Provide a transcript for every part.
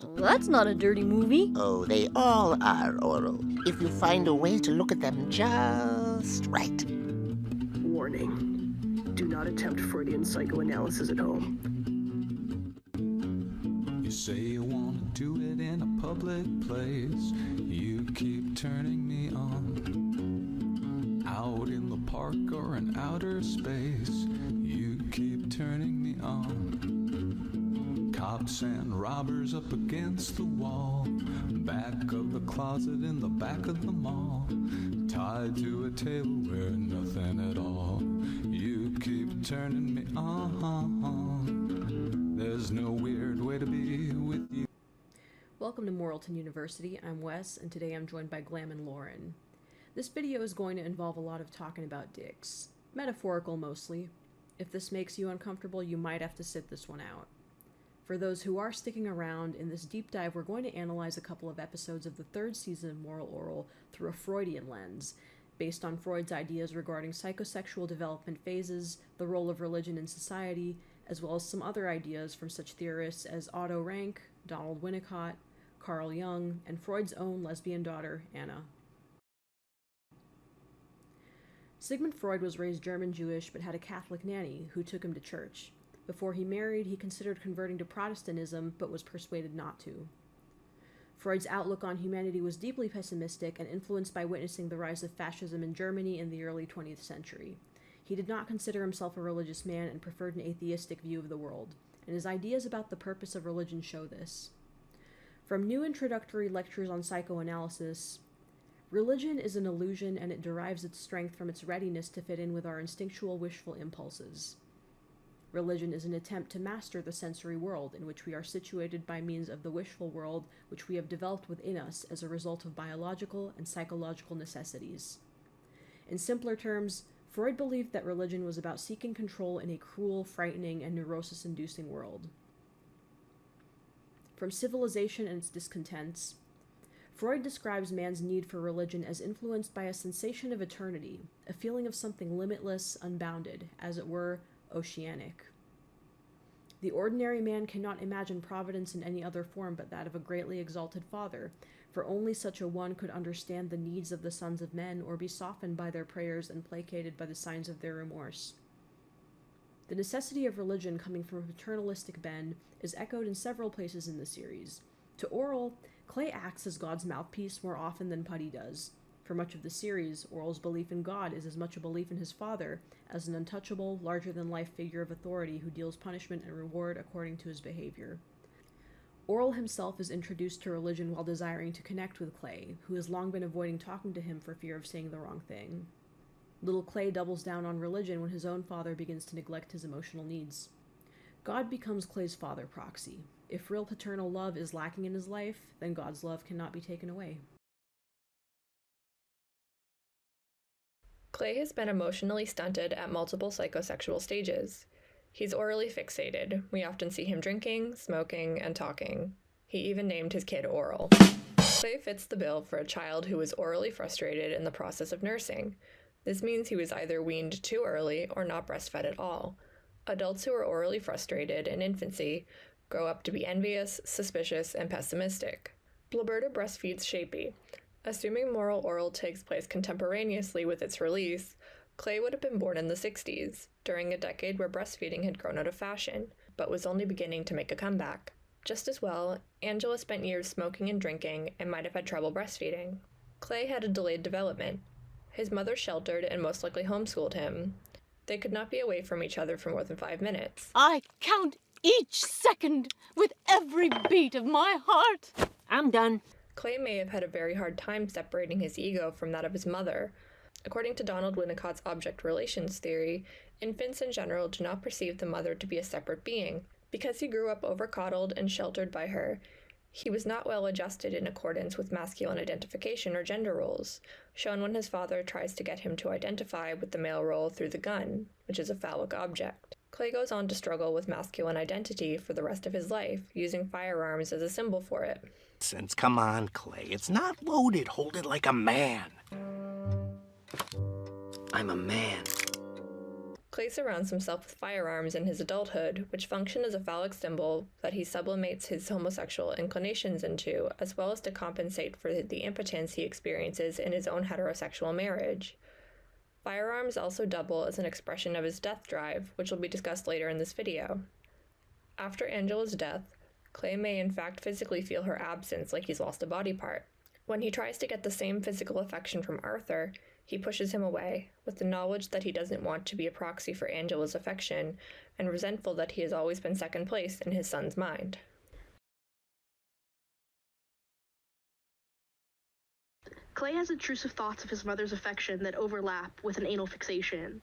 old. Well, that's not a dirty movie. Oh, they all are, Orel. If you find a way to look at them just right. Warning. Do not attempt Freudian psychoanalysis at home. You say you want to do it in a public place. You keep turning me on. Out in the park or in outer space. You keep turning me on. Cops and robbers up against the wall. Back of the closet in the back of the mall. Tied to a table where nothing at all. You keep turning me on. There's no weird way to be with you. Welcome to Moralton University. I'm Wes, and today I'm joined by Glam and Lauren. This video is going to involve a lot of talking about dicks. Metaphorical mostly. If this makes you uncomfortable, you might have to sit this one out. For those who are sticking around, in this deep dive we're going to analyze a couple of episodes of the third season of Moral Orel through a Freudian lens, based on Freud's ideas regarding psychosexual development phases, the role of religion in society, as well as some other ideas from such theorists as Otto Rank, Donald Winnicott, Carl Jung, and Freud's own lesbian daughter, Anna. Sigmund Freud was raised German-Jewish but had a Catholic nanny who took him to church. Before he married, he considered converting to Protestantism but was persuaded not to. Freud's outlook on humanity was deeply pessimistic and influenced by witnessing the rise of fascism in Germany in the early 20th century. He did not consider himself a religious man and preferred an atheistic view of the world, and his ideas about the purpose of religion show this. From new introductory lectures on psychoanalysis, religion is an illusion and it derives its strength from its readiness to fit in with our instinctual wishful impulses. Religion is an attempt to master the sensory world in which we are situated by means of the wishful world which we have developed within us as a result of biological and psychological necessities. In simpler terms, Freud believed that religion was about seeking control in a cruel, frightening, and neurosis-inducing world. From Civilization and its Discontents, Freud describes man's need for religion as influenced by a sensation of eternity, a feeling of something limitless, unbounded, as it were, oceanic. The ordinary man cannot imagine providence in any other form but that of a greatly exalted father, for only such a one could understand the needs of the sons of men or be softened by their prayers and placated by the signs of their remorse. The necessity of religion coming from a paternalistic bend is echoed in several places in the series. To Orel, Clay acts as God's mouthpiece more often than Putty does. For much of the series, Orel's belief in God is as much a belief in his father as an untouchable, larger-than-life figure of authority who deals punishment and reward according to his behavior. Orel himself is introduced to religion while desiring to connect with Clay, who has long been avoiding talking to him for fear of saying the wrong thing. Little Clay doubles down on religion when his own father begins to neglect his emotional needs. God becomes Clay's father proxy. If real paternal love is lacking in his life, then God's love cannot be taken away. Clay has been emotionally stunted at multiple psychosexual stages. He's orally fixated. We often see him drinking, smoking, and talking. He even named his kid Orel. Clay fits the bill for a child who was orally frustrated in the process of nursing. This means he was either weaned too early or not breastfed at all. Adults who are orally frustrated in infancy grow up to be envious, suspicious, and pessimistic. Blabberta breastfeeds Shapey. Assuming Moral Orel takes place contemporaneously with its release, Clay would have been born in the 60s, during a decade where breastfeeding had grown out of fashion, but was only beginning to make a comeback. Just as well, Angela spent years smoking and drinking and might have had trouble breastfeeding. Clay had a delayed development. His mother sheltered and most likely homeschooled him. They could not be away from each other for more than 5 minutes. I count each second with every beat of my heart. I'm done. Clay may have had a very hard time separating his ego from that of his mother. According to Donald Winnicott's object relations theory, infants in general do not perceive the mother to be a separate being. Because he grew up over-coddled and sheltered by her, he was not well adjusted in accordance with masculine identification or gender roles, shown when his father tries to get him to identify with the male role through the gun, which is a phallic object. Clay goes on to struggle with masculine identity for the rest of his life, using firearms as a symbol for it. Since, come on, Clay. It's not loaded. Hold it like a man. I'm a man. Clay surrounds himself with firearms in his adulthood, which function as a phallic symbol that he sublimates his homosexual inclinations into, as well as to compensate for the impotence he experiences in his own heterosexual marriage. Firearms also double as an expression of his death drive, which will be discussed later in this video. After Angela's death, Clay may in fact physically feel her absence like he's lost a body part. When he tries to get the same physical affection from Arthur, he pushes him away, with the knowledge that he doesn't want to be a proxy for Angela's affection, and resentful that he has always been second place in his son's mind. Clay has intrusive thoughts of his mother's affection that overlap with an anal fixation.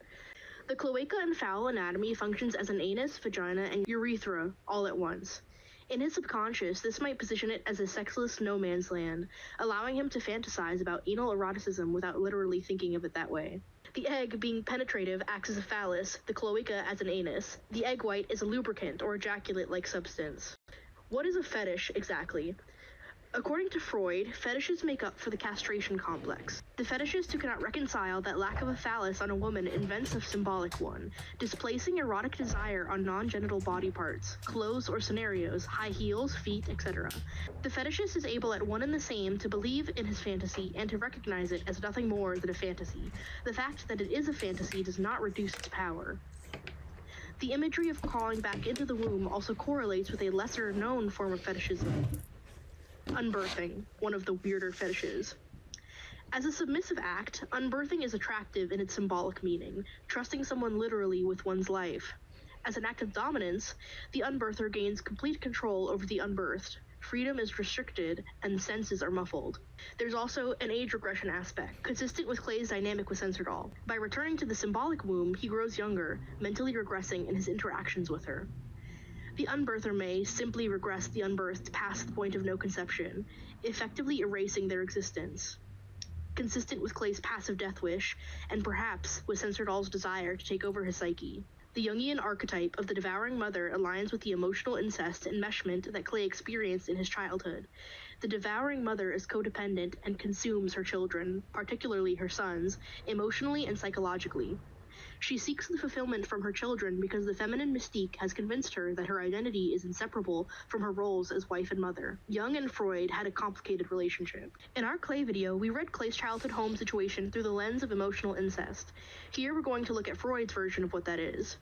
The cloaca and fowl anatomy functions as an anus, vagina, and urethra all at once. In his subconscious, this might position it as a sexless no man's land, allowing him to fantasize about anal eroticism without literally thinking of it that way. The egg, being penetrative, acts as a phallus, the cloaca as an anus. The egg white is a lubricant or ejaculate-like substance. What is a fetish, exactly? According to Freud, fetishes make up for the castration complex. The fetishist who cannot reconcile that lack of a phallus on a woman invents a symbolic one, displacing erotic desire on non-genital body parts, clothes or scenarios, high heels, feet, etc. The fetishist is able at one and the same to believe in his fantasy and to recognize it as nothing more than a fantasy. The fact that it is a fantasy does not reduce its power. The imagery of crawling back into the womb also correlates with a lesser-known form of fetishism. Unbirthing, one of the weirder fetishes. As a submissive act, unbirthing is attractive in its symbolic meaning, trusting someone literally with one's life. As an act of dominance, the unbirther gains complete control over the unbirthed. Freedom is restricted, and senses are muffled. There's also an age regression aspect, consistent with Clay's dynamic with Censordoll. By returning to the symbolic womb, he grows younger, mentally regressing in his interactions with her. The unbirther may simply regress the unbirthed past the point of no conception, effectively erasing their existence. Consistent with Clay's passive death wish, and perhaps with Censordoll's desire to take over his psyche. The Jungian archetype of the devouring mother aligns with the emotional incest enmeshment that Clay experienced in his childhood. The devouring mother is codependent and consumes her children, particularly her sons, emotionally and psychologically. She seeks the fulfillment from her children because the feminine mystique has convinced her that her identity is inseparable from her roles as wife and mother. Jung and Freud had a complicated relationship. In our Clay video, we read Clay's childhood home situation through the lens of emotional incest. Here we're going to look at Freud's version of what that is.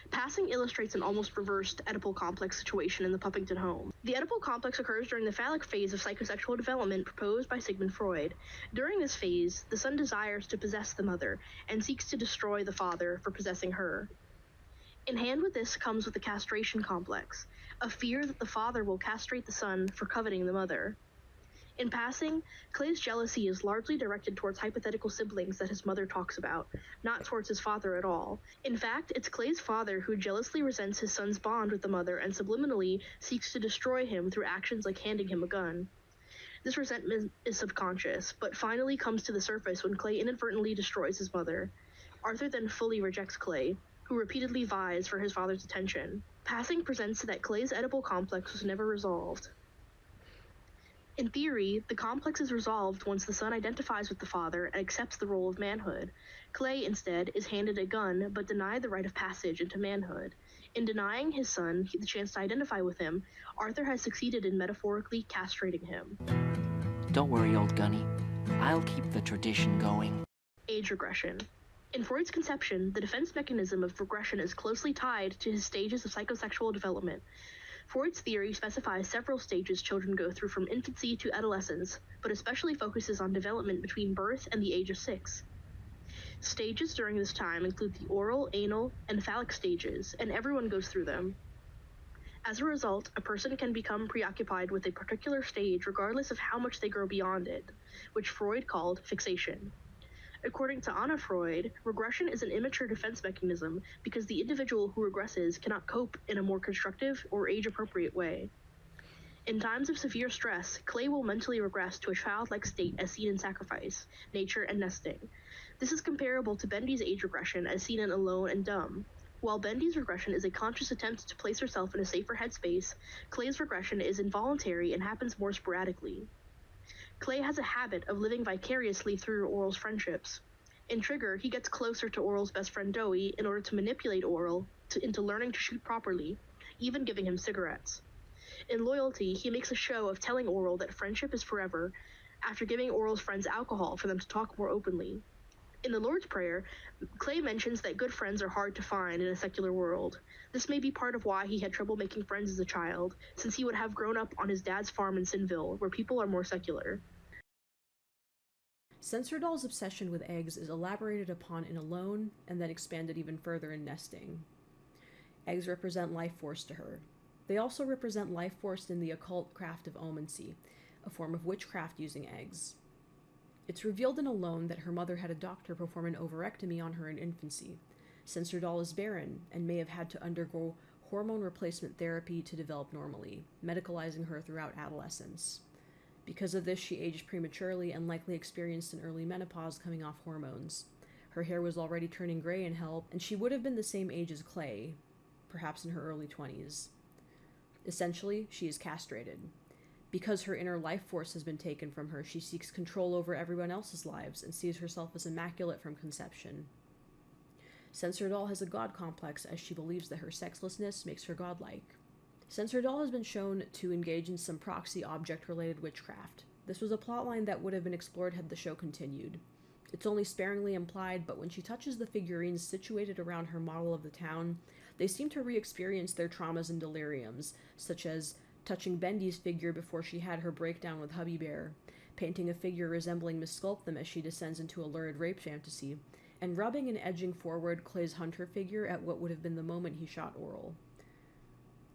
Passing illustrates an almost reversed Oedipal complex situation in the Puffington home. The Oedipal complex occurs during the phallic phase of psychosexual development proposed by Sigmund Freud. During this phase, the son desires to possess the mother and seeks to destroy the father for possessing her. In hand with this comes with the castration complex, a fear that the father will castrate the son for coveting the mother. In passing, Clay's jealousy is largely directed towards hypothetical siblings that his mother talks about, not towards his father at all. In fact, it's Clay's father who jealously resents his son's bond with the mother and subliminally seeks to destroy him through actions like handing him a gun. This resentment is subconscious, but finally comes to the surface when Clay inadvertently destroys his mother. Arthur then fully rejects Clay, who repeatedly vies for his father's attention. Passing presents that Clay's Oedipal complex was never resolved. In theory, the complex is resolved once the son identifies with the father and accepts the role of manhood. Clay, instead, is handed a gun but denied the rite of passage into manhood. In denying his son the chance to identify with him, Arthur has succeeded in metaphorically castrating him. Don't worry, old Gunny. I'll keep the tradition going. Age regression. In Freud's conception, the defense mechanism of regression is closely tied to his stages of psychosexual development. Freud's theory specifies several stages children go through from infancy to adolescence, but especially focuses on development between birth and the age of 6. Stages during this time include the oral, anal, and phallic stages, and everyone goes through them. As a result, a person can become preoccupied with a particular stage regardless of how much they grow beyond it, which Freud called fixation. According to Anna Freud, regression is an immature defense mechanism because the individual who regresses cannot cope in a more constructive or age-appropriate way. In times of severe stress, Clay will mentally regress to a childlike state as seen in Sacrifice, Nature, and Nesting. This is comparable to Bendy's age regression as seen in Alone and Dumb. While Bendy's regression is a conscious attempt to place herself in a safer headspace, Clay's regression is involuntary and happens more sporadically. Clay has a habit of living vicariously through Orel's friendships. In Trigger, he gets closer to Orel's best friend Doey in order to manipulate Orel into learning to shoot properly, even giving him cigarettes. In Loyalty, he makes a show of telling Orel that friendship is forever after giving Orel's friends alcohol for them to talk more openly. In The Lord's Prayer, Clay mentions that good friends are hard to find in a secular world. This may be part of why he had trouble making friends as a child, since he would have grown up on his dad's farm in Sinville, where people are more secular. Censordoll's obsession with eggs is elaborated upon in Alone, and then expanded even further in Nesting. Eggs represent life force to her. They also represent life force in the occult craft of omancy, a form of witchcraft using eggs. It's revealed in Alone that her mother had a doctor perform an ovarectomy on her in infancy. Censordoll is barren, and may have had to undergo hormone replacement therapy to develop normally, medicalizing her throughout adolescence. Because of this, she aged prematurely and likely experienced an early menopause coming off hormones. Her hair was already turning gray in hell, and she would have been the same age as Clay, perhaps in her early 20s. Essentially, she is castrated. Because her inner life force has been taken from her, she seeks control over everyone else's lives and sees herself as immaculate from conception. Censordoll has a god complex as she believes that her sexlessness makes her godlike. Censordoll has been shown to engage in some proxy object-related witchcraft. This was a plotline that would have been explored had the show continued. It's only sparingly implied, but when she touches the figurines situated around her model of the town, they seem to re-experience their traumas and deliriums, such as touching Bendy's figure before she had her breakdown with Hubby Bear, painting a figure resembling Miss Sculptham as she descends into a lurid rape fantasy, and rubbing and edging forward Clay's hunter figure at what would have been the moment he shot Orel.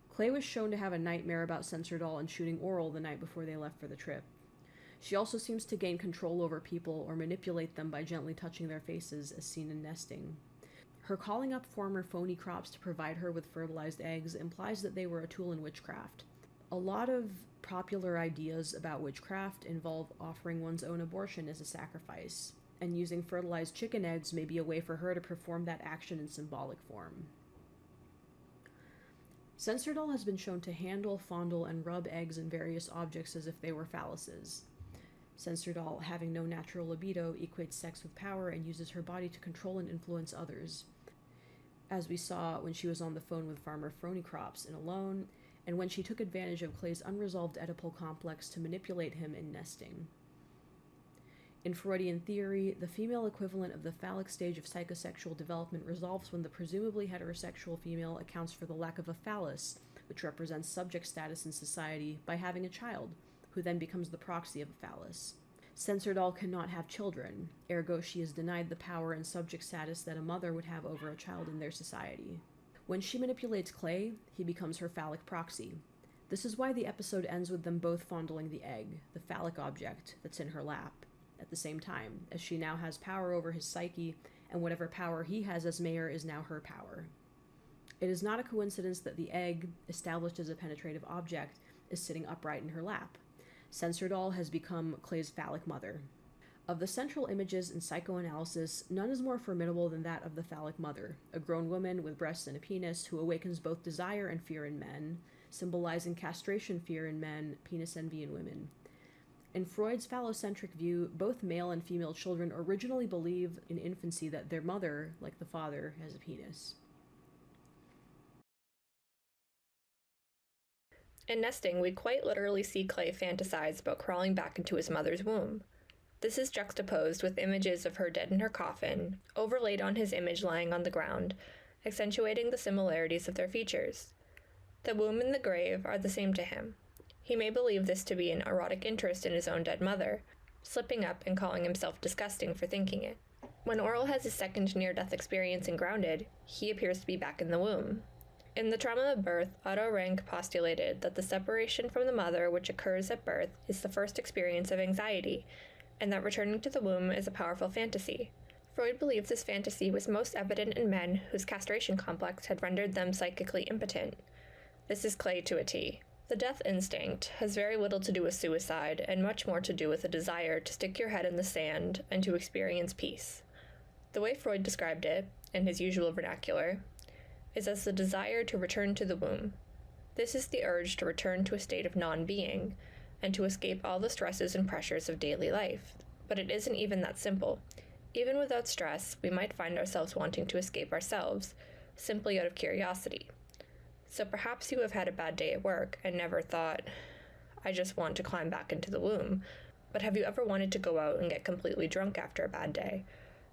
Clay was shown to have a nightmare about Censordoll and shooting Orel the night before they left for the trip. She also seems to gain control over people or manipulate them by gently touching their faces, as seen in Nesting. Her calling up former phony crops to provide her with fertilized eggs implies that they were a tool in witchcraft. A lot of popular ideas about witchcraft involve offering one's own abortion as a sacrifice, and using fertilized chicken eggs may be a way for her to perform that action in symbolic form. Censordoll has been shown to handle, fondle, and rub eggs and various objects as if they were phalluses. Censordoll, having no natural libido, equates sex with power and uses her body to control and influence others, as we saw when she was on the phone with Farmer Phroneycrops in Alone, and when she took advantage of Clay's unresolved Oedipal complex to manipulate him in Nesting. In Freudian theory, the female equivalent of the phallic stage of psychosexual development resolves when the presumably heterosexual female accounts for the lack of a phallus, which represents subject status in society, by having a child, who then becomes the proxy of a phallus. Censordoll cannot have children, ergo she is denied the power and subject status that a mother would have over a child in their society. When she manipulates Clay, he becomes her phallic proxy. This is why the episode ends with them both fondling the egg, the phallic object that's in her lap, at the same time, as she now has power over his psyche, and whatever power he has as mayor is now her power. It is not a coincidence that the egg, established as a penetrative object, is sitting upright in her lap. Censordoll has become Clay's phallic mother. Of the central images in psychoanalysis, none is more formidable than that of the phallic mother, a grown woman with breasts and a penis who awakens both desire and fear in men, symbolizing castration fear in men, penis envy in women. In Freud's phallocentric view, both male and female children originally believe in infancy that their mother, like the father, has a penis. In Nesting, we quite literally see Clay fantasize about crawling back into his mother's womb. This is juxtaposed with images of her dead in her coffin, overlaid on his image lying on the ground, accentuating the similarities of their features. The womb and the grave are the same to him. He may believe this to be an erotic interest in his own dead mother, slipping up and calling himself disgusting for thinking it. When Orel has his second near-death experience in Grounded, he appears to be back in the womb. In The Trauma of Birth, Otto Rank postulated that the separation from the mother which occurs at birth is the first experience of anxiety, and that returning to the womb is a powerful fantasy. Freud believed this fantasy was most evident in men whose castration complex had rendered them psychically impotent. This is Clay to a T. The death instinct has very little to do with suicide, and much more to do with a desire to stick your head in the sand and to experience peace. The way Freud described it, in his usual vernacular, is as the desire to return to the womb. This is the urge to return to a state of non-being, and to escape all the stresses and pressures of daily life. But it isn't even that simple. Even without stress, we might find ourselves wanting to escape ourselves, simply out of curiosity. So perhaps you have had a bad day at work and never thought, I just want to climb back into the womb. But have you ever wanted to go out and get completely drunk after a bad day?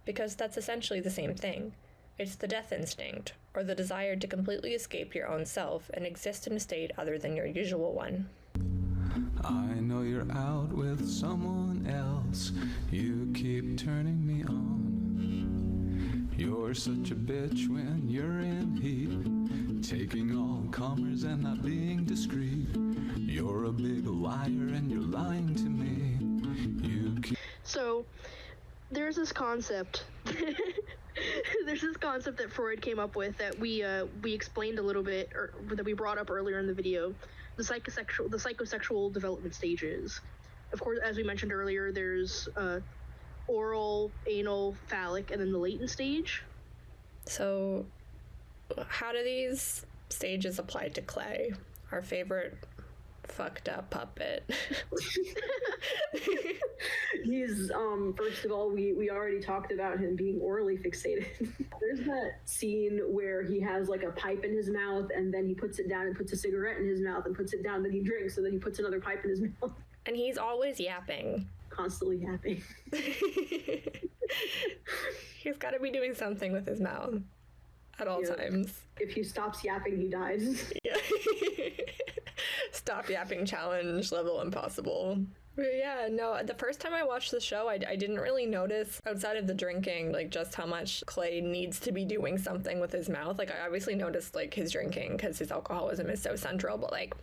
Because that's essentially the same thing. It's the death instinct, or the desire to completely escape your own self and exist in a state other than your usual one. I know you're out with someone else. You keep turning me on. You're such a bitch when you're in heat, taking all comers and not being discreet. You're a big liar and you're lying to me. So, there's this concept. There's this concept that Freud came up with that we explained a little bit, or that we brought up earlier in the video. The psychosexual development stages. Of course, as we mentioned earlier, there's oral, anal, phallic, and then the latent stage. So, how do these stages apply to Clay, our favorite fucked up puppet? He's first of all, we already talked about him being orally fixated. There's that scene where he has like a pipe in his mouth, and then he puts it down and puts a cigarette in his mouth and puts it down, then he drinks, and then he puts another pipe in his mouth. And he's always yapping. Constantly yapping. He's got to be doing something with his mouth at all times. If he stops yapping, he dies. Yeah. Stop yapping challenge, level impossible. But yeah, no, the first time I watched the show, I didn't really notice, outside of the drinking, like, just how much Clay needs to be doing something with his mouth. Like, I obviously noticed, like, his drinking, because his alcoholism is so central, but, like,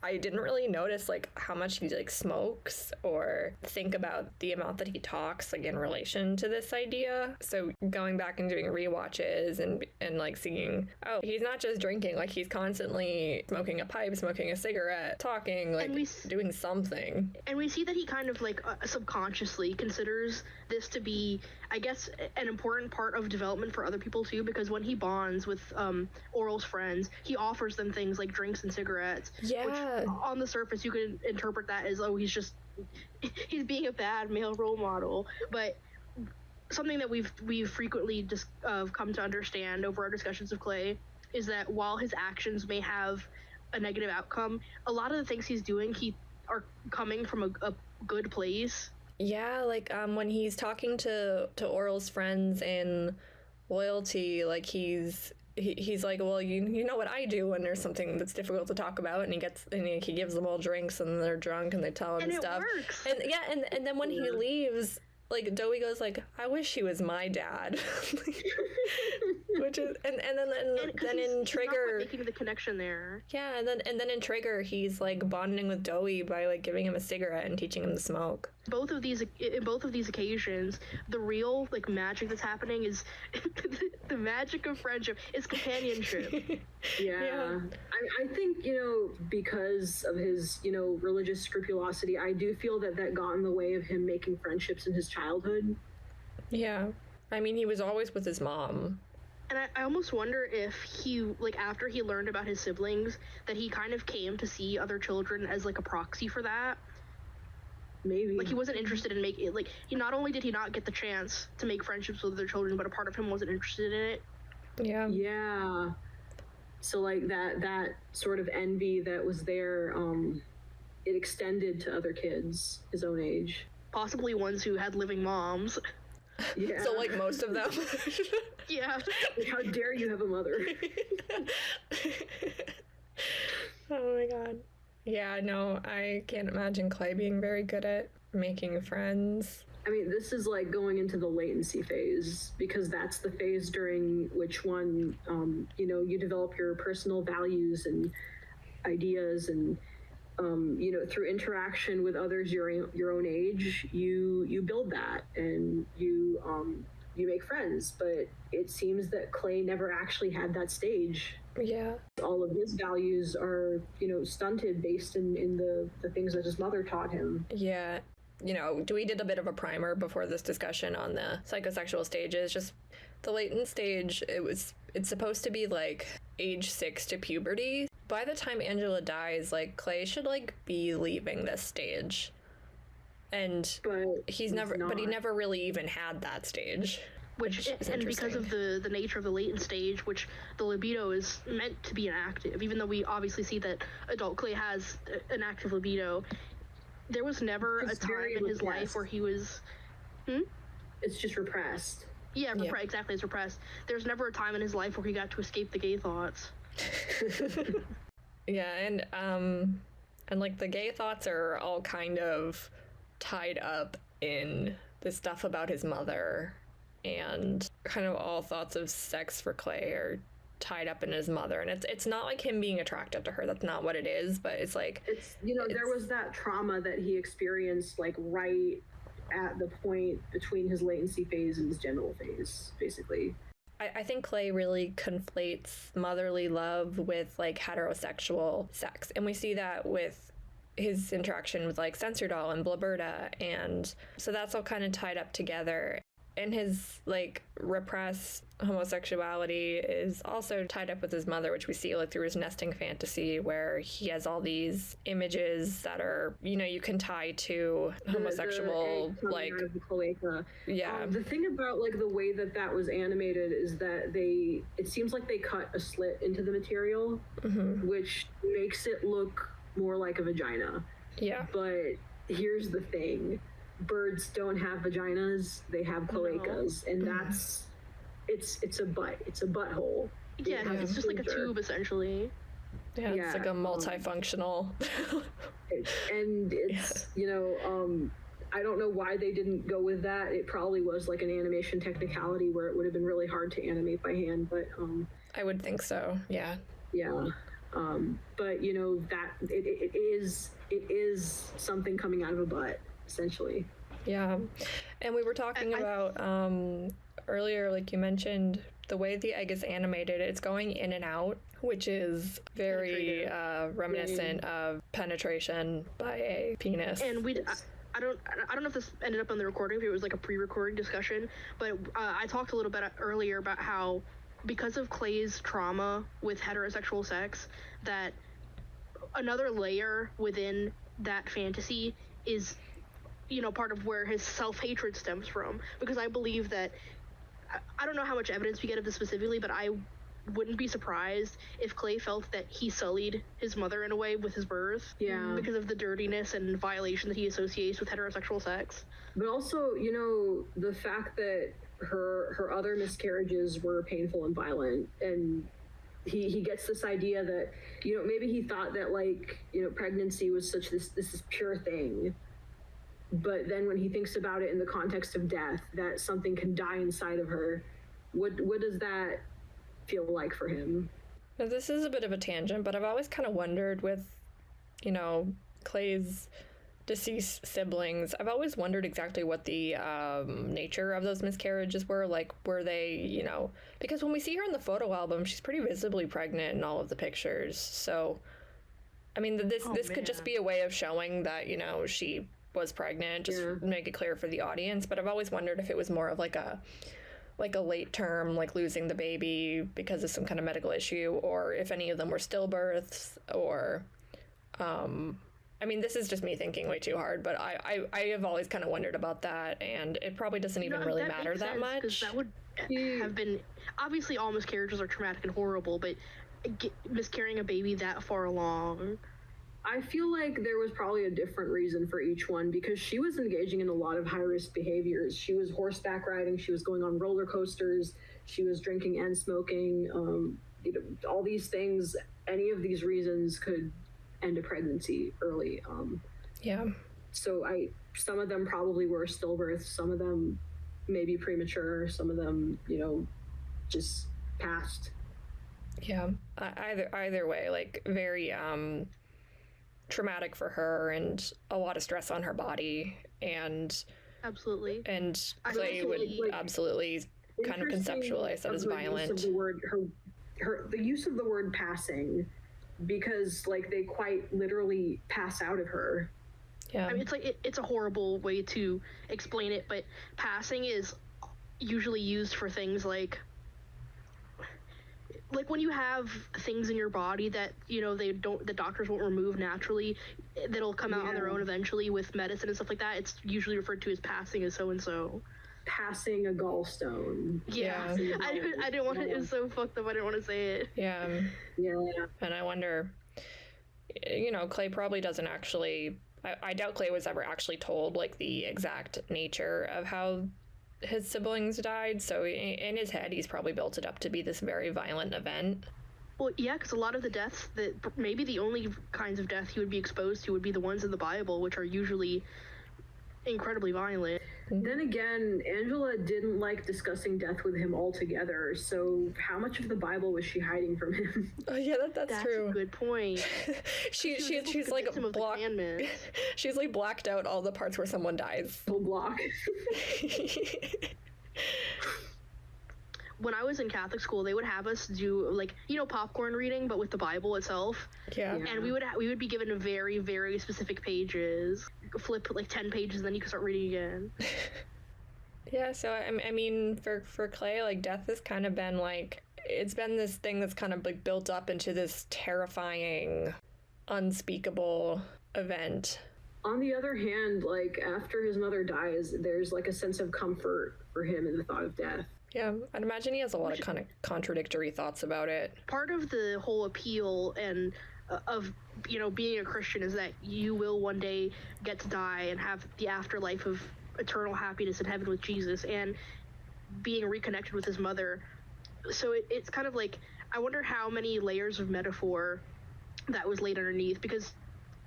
I didn't really notice, like, how much he, like, smokes or think about the amount that he talks, like, in relation to this idea. So going back and doing rewatches and like, seeing, oh, he's not just drinking, like, he's constantly smoking a pipe, smoking a cigarette, talking, like, doing something. And we see that he kind of, like, subconsciously considers this to be, I guess, an important part of development for other people, too, because when he bonds with Oral's friends, he offers them things like drinks and cigarettes. Yeah. Which, on the surface, you could interpret that as, oh, he's being a bad male role model. But something that we've frequently just come to understand over our discussions of Clay is that while his actions may have a negative outcome, a lot of the things he's doing are coming from a good place. Yeah, like when he's talking to Oral's friends in Loyalty, like he's like, well, you know what I do when there's something that's difficult to talk about, and he gives them all drinks, and they're drunk, and they tell him and stuff. It works. And yeah, and then when he leaves, like, Dowie goes like, I wish he was my dad. Which is and then in Trigger, not making the connection there. Yeah, and then in Trigger, he's like bonding with Dowie by like giving him a cigarette and teaching him to smoke. In both of these occasions, the real, like, magic that's happening is the magic of friendship is companionship. Yeah. I think, because of his, religious scrupulosity, I do feel that got in the way of him making friendships in his childhood. Yeah. I mean, he was always with his mom. And I almost wonder if he, like, after he learned about his siblings, that he kind of came to see other children as, like, a proxy for that. Maybe. Like, he wasn't interested in making it. Like, not only did he not get the chance to make friendships with other children, but a part of him wasn't interested in it. Yeah. Yeah. So, like, that sort of envy that was there, it extended to other kids his own age. Possibly ones who had living moms. Yeah. So, like, most of them. Yeah. Like, how dare you have a mother? Oh my god. Yeah, no, I can't imagine Clay being very good at making friends. I mean, this is like going into the latency phase, because that's the phase during which one, you develop your personal values and ideas, and through interaction with others your own age, you build that, and you make friends. But it seems that Clay never actually had that stage. Yeah. All of his values are, stunted based in the things that his mother taught him. Yeah. We did a bit of a primer before this discussion on the psychosexual stages. Just the latent stage, it's supposed to be like age 6 to puberty. By the time Angela dies, like, Clay should, like, be leaving this stage. but he never really even had that stage. Which and because of the nature of the latent stage, which the libido is meant to be inactive, even though we obviously see that adult Clay has an active libido, there was never a time in his life where he was... It's just repressed. Yeah, exactly, it's repressed. There's never a time in his life where he got to escape the gay thoughts. Yeah, and like the gay thoughts are all kind of tied up in the stuff about his mother, and kind of all thoughts of sex for Clay are tied up in his mother, and it's not like him being attracted to her, that's not what it is, but it's like there was that trauma that he experienced like right at the point between his latency phase and his genital phase, basically. I think Clay really conflates motherly love with like heterosexual sex, and we see that with his interaction with like Censordoll and Blaberta, and so that's all kind of tied up together. And his like repressed homosexuality is also tied up with his mother, which we see like through his nesting fantasy, where he has all these images that are, you can tie to homosexual, like out of the cloaca. Yeah. The thing about like the way that was animated is that it seems like they cut a slit into the material, which makes it look more like a vagina. Yeah. But here's the thing. Birds don't have vaginas, they have cloacas, and that's it's a butthole. Yeah, it's just like a tube essentially. Yeah, it's like a multifunctional. And it's I don't know why they didn't go with that. It probably was like an animation technicality where it would have been really hard to animate by hand, but I would think so. Yeah. But that it is something coming out of a butt, essentially. Yeah. And we were talking about earlier, like you mentioned, the way the egg is animated, it's going in and out, which is very reminiscent of penetration by a penis. And I don't know if this ended up on the recording, if it was like a pre-recording discussion, but I talked a little bit earlier about how because of Clay's trauma with heterosexual sex, that another layer within that fantasy is part of where his self-hatred stems from, because I believe that, I don't know how much evidence we get of this specifically, but I wouldn't be surprised if Clay felt that he sullied his mother in a way with his birth, because of the dirtiness and violation that he associates with heterosexual sex. But also, the fact that her other miscarriages were painful and violent, and he gets this idea that maybe he thought that pregnancy was such this pure thing. But then when he thinks about it in the context of death, that something can die inside of her, what does that feel like for him? Now, this is a bit of a tangent, but I've always kind of wondered with, Clay's deceased siblings, I've always wondered exactly what the nature of those miscarriages were. Like, were they, because when we see her in the photo album, she's pretty visibly pregnant in all of the pictures. So, I mean, this could just be a way of showing that, she was pregnant, just make it clear for the audience. But I've always wondered if it was more of like a late term, like losing the baby because of some kind of medical issue, or if any of them were stillbirths, or I mean, this is just me thinking way too hard, but I have always kind of wondered about that, and it probably doesn't even really matter that much. That would have been, obviously all miscarriages are traumatic and horrible, but miscarrying a baby that far along, I feel like there was probably a different reason for each one, because she was engaging in a lot of high-risk behaviors. She was horseback riding, she was going on roller coasters, she was drinking and smoking, all these things. Any of these reasons could end a pregnancy early. So some of them probably were stillbirths, some of them maybe premature, some of them, just passed. Yeah, either way, like very traumatic for her, and a lot of stress on her body, and absolutely, and Clay would absolutely kind of conceptualize that as violent. The use of the word passing, because they quite literally pass out of her. Yeah, I mean, it's a horrible way to explain it, but passing is usually used for things like like when you have things in your body that, you know, the doctors won't remove naturally, that'll come out on their own eventually with medicine and stuff like that, it's usually referred to as passing as so-and-so. Passing a gallstone. Yeah. I didn't want to, it was so fucked up, I didn't want to say it. Yeah. And I wonder, you know, Clay probably doesn't actually, I doubt Clay was ever actually told, like, the exact nature of how his siblings died, so in his head he's probably built it up to be this very violent event. Well, yeah, because a lot of the deaths, that maybe the only kinds of death he would be exposed to would be the ones in the Bible, which are usually incredibly violent. Then again, Angela didn't like discussing death with him altogether, so how much of the Bible was she hiding from him? Oh yeah, that's true. That's a good point. she's like she's like blacked out all the parts where someone dies. Full block. When I was in Catholic school, they would have us do, like, you know, popcorn reading, but with the Bible itself. Yeah. And we would be given very, very specific pages. Flip like 10 pages, and then you can start reading again. Yeah. So I mean, for Clay, like, death has kind of been like, it's been this thing that's kind of like built up into this terrifying, unspeakable event. On the other hand, like, after his mother dies, there's like a sense of comfort for him in the thought of death. Yeah, I'd imagine he has a lot of kind of contradictory thoughts about it. Part of the whole appeal and of, you know, being a Christian is that you will one day get to die and have the afterlife of eternal happiness in heaven with Jesus and being reconnected with his mother. So it's kind of like, I wonder how many layers of metaphor that was laid underneath, because,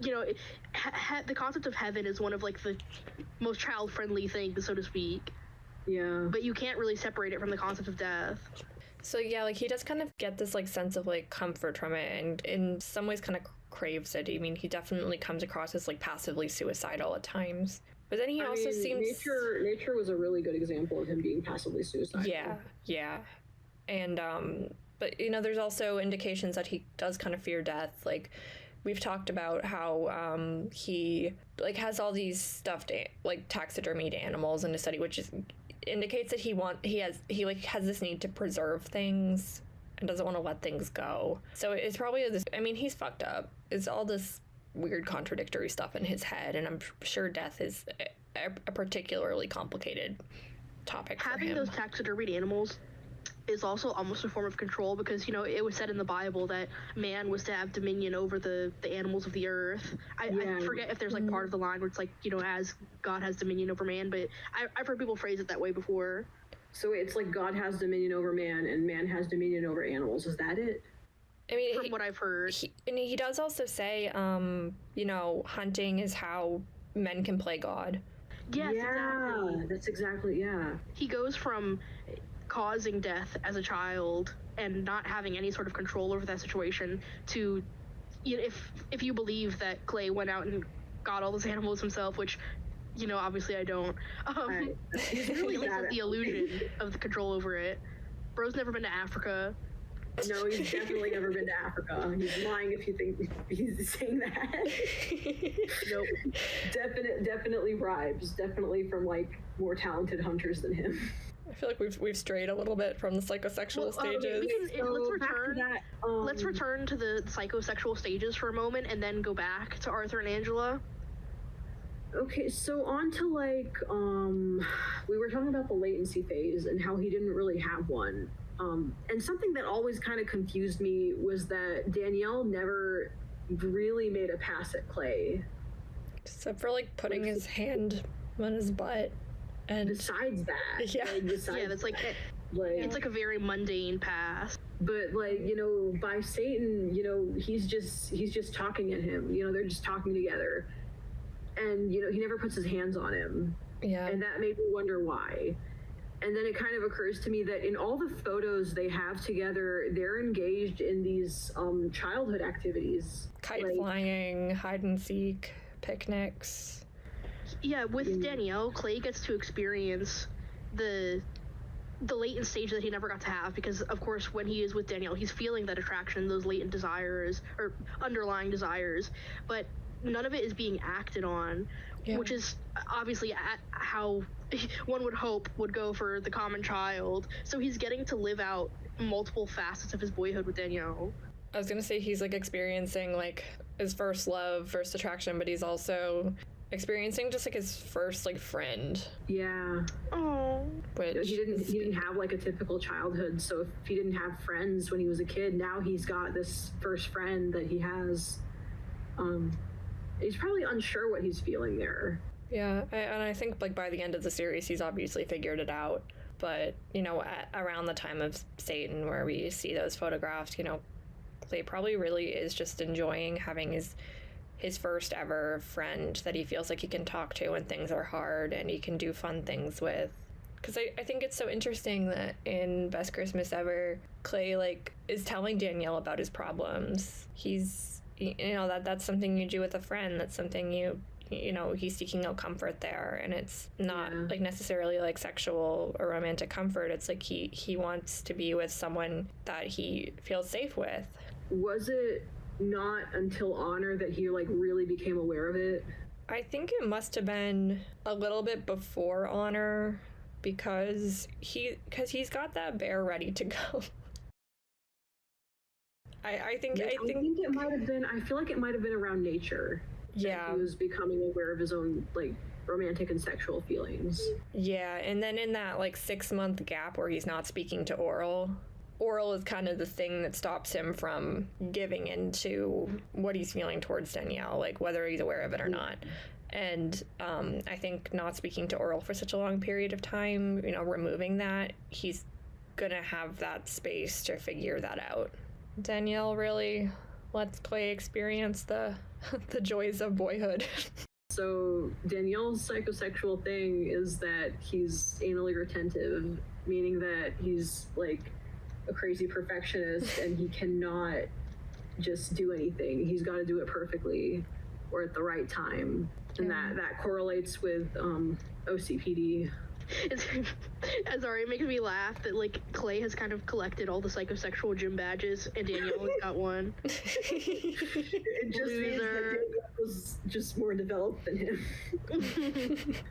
you know, the concept of heaven is one of, like, the most child-friendly things, so to speak. Yeah. But you can't really separate it from the concept of death. So yeah, like, he does kind of get this, like, sense of, like, comfort from it, and in some ways kind of craves it. I mean, he definitely comes across as, like, passively suicidal at times. But then he also seems... Nature was a really good example of him being passively suicidal. Yeah. And, but, you know, there's also indications that he does kind of fear death. Like, we've talked about how he, like, has all these stuffed, like, taxidermied animals in his study, which indicates that he has this need to preserve things and doesn't want to let things go. So it's probably this, I mean, he's fucked up. It's all this weird contradictory stuff in his head, and I'm sure death is a particularly complicated topic for him. Having those taxidermied animals is also almost a form of control, because, you know, it was said in the Bible that man was to have dominion over the animals of the earth. I forget if there's, like, part of the line where it's like, you know, as God has dominion over man, but I've heard people phrase it that way before. So it's like God has dominion over man and man has dominion over animals. Is that it? I mean, from what I've heard. He does also say, you know, hunting is how men can play God. Yes, yeah, exactly. That's exactly, yeah. He goes from causing death as a child and not having any sort of control over that situation to, you know, if you believe that Clay went out and got all those animals himself, which, you know, obviously I don't. He's really has the illusion of the control over it. Bro's never been to Africa. No, he's definitely never been to Africa. He's lying if you think he's saying that. Nope. Definitely bribes. Definitely from, like, more talented hunters than him. I feel like we've strayed a little bit from the psychosexual stages. Let's return to the psychosexual stages for a moment and then go back to Arthur and Angela. Okay, so on to, like, we were talking about the latency phase and how he didn't really have one. And something that always kind of confused me was that Danielle never really made a pass at Clay. Except for, like, putting his hand on his butt. And besides that, yeah, that's like it's like a very mundane pass. But, like, you know, by Satan, you know, he's just talking at him. You know, they're just talking together, and, you know, he never puts his hands on him. Yeah, and that made me wonder why. And then it kind of occurs to me that in all the photos they have together, they're engaged in these childhood activities, kite flying, hide and seek, picnics. Yeah, with Danielle, Clay gets to experience the latent stage that he never got to have, because, of course, when he is with Danielle, he's feeling that attraction, those latent desires, or underlying desires, but none of it is being acted on, which is obviously how one would hope would go for the common child. So he's getting to live out multiple facets of his boyhood with Danielle. I was gonna say he's like experiencing like his first love, first attraction, but he's also experiencing just like his first like friend. Yeah. Oh. Which He didn't have like a typical childhood, so if he didn't have friends when he was a kid, now he's got this first friend that he has. He's probably unsure what he's feeling there. Yeah, and I think like by the end of the series, he's obviously figured it out. But you know, around the time of Satan, where we see those photographs, you know, Clay probably really is just enjoying having his first ever friend that he feels like he can talk to when things are hard and he can do fun things with. Because I think it's so interesting that in Best Christmas Ever, Clay like is telling Danielle about his problems. He's, you know, that's something you do with a friend. That's something you know, he's seeking out comfort there, and it's not like necessarily like sexual or romantic comfort. It's like he wants to be with someone that he feels safe with. Was it not until Honor that he like really became aware of it? I think it must have been a little bit before Honor, because he's got that bear ready to go. I think it might have been. I feel like it might have been around Nature. Yeah, he was becoming aware of his own like romantic and sexual feelings. Yeah, and then in that like 6-month gap where he's not speaking to Oral is kind of the thing that stops him from giving into what he's feeling towards Danielle, like whether he's aware of it or not. And I think not speaking to Oral for such a long period of time, you know, removing that, he's gonna have that space to figure that out. Danielle really lets Clay experience the joys of boyhood. So Danielle's psychosexual thing is that he's anally retentive, meaning that he's like a crazy perfectionist and he cannot just do anything. He's got to do it perfectly or at the right time. And that correlates with OCPD. Sorry, it makes me laugh that like Clay has kind of collected all the psychosexual gym badges and Danielle has got one. It just means that Danielle was just more developed than him.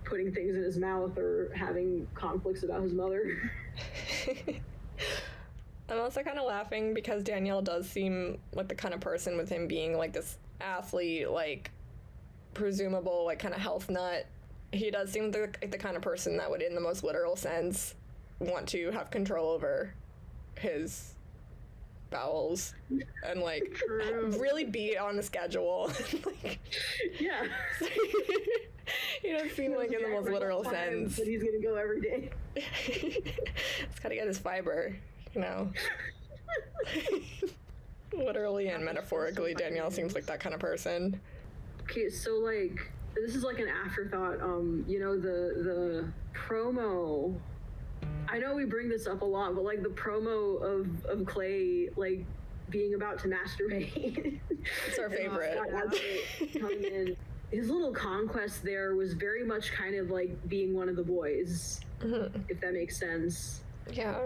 Putting things in his mouth or having conflicts about his mother. I'm also kind of laughing because Danielle does seem like the kind of person, with him being like this athlete, like presumable like kind of health nut, he does seem like the kind of person that would, in the most literal sense, want to have control over his bowels and like really be on the schedule. Like, yeah. He does seem like in the most literal sense. But he's gonna go every day. He's gotta get his fiber, you know. Literally and metaphorically, Danielle seems like that kind of person. Okay, so like, this is like an afterthought. You know, the promo, I know we bring this up a lot, but like the promo of Clay like being about to masturbate. It's our favorite. Coming in. His little conquest there was very much kind of like being one of the boys, if that makes sense. Yeah.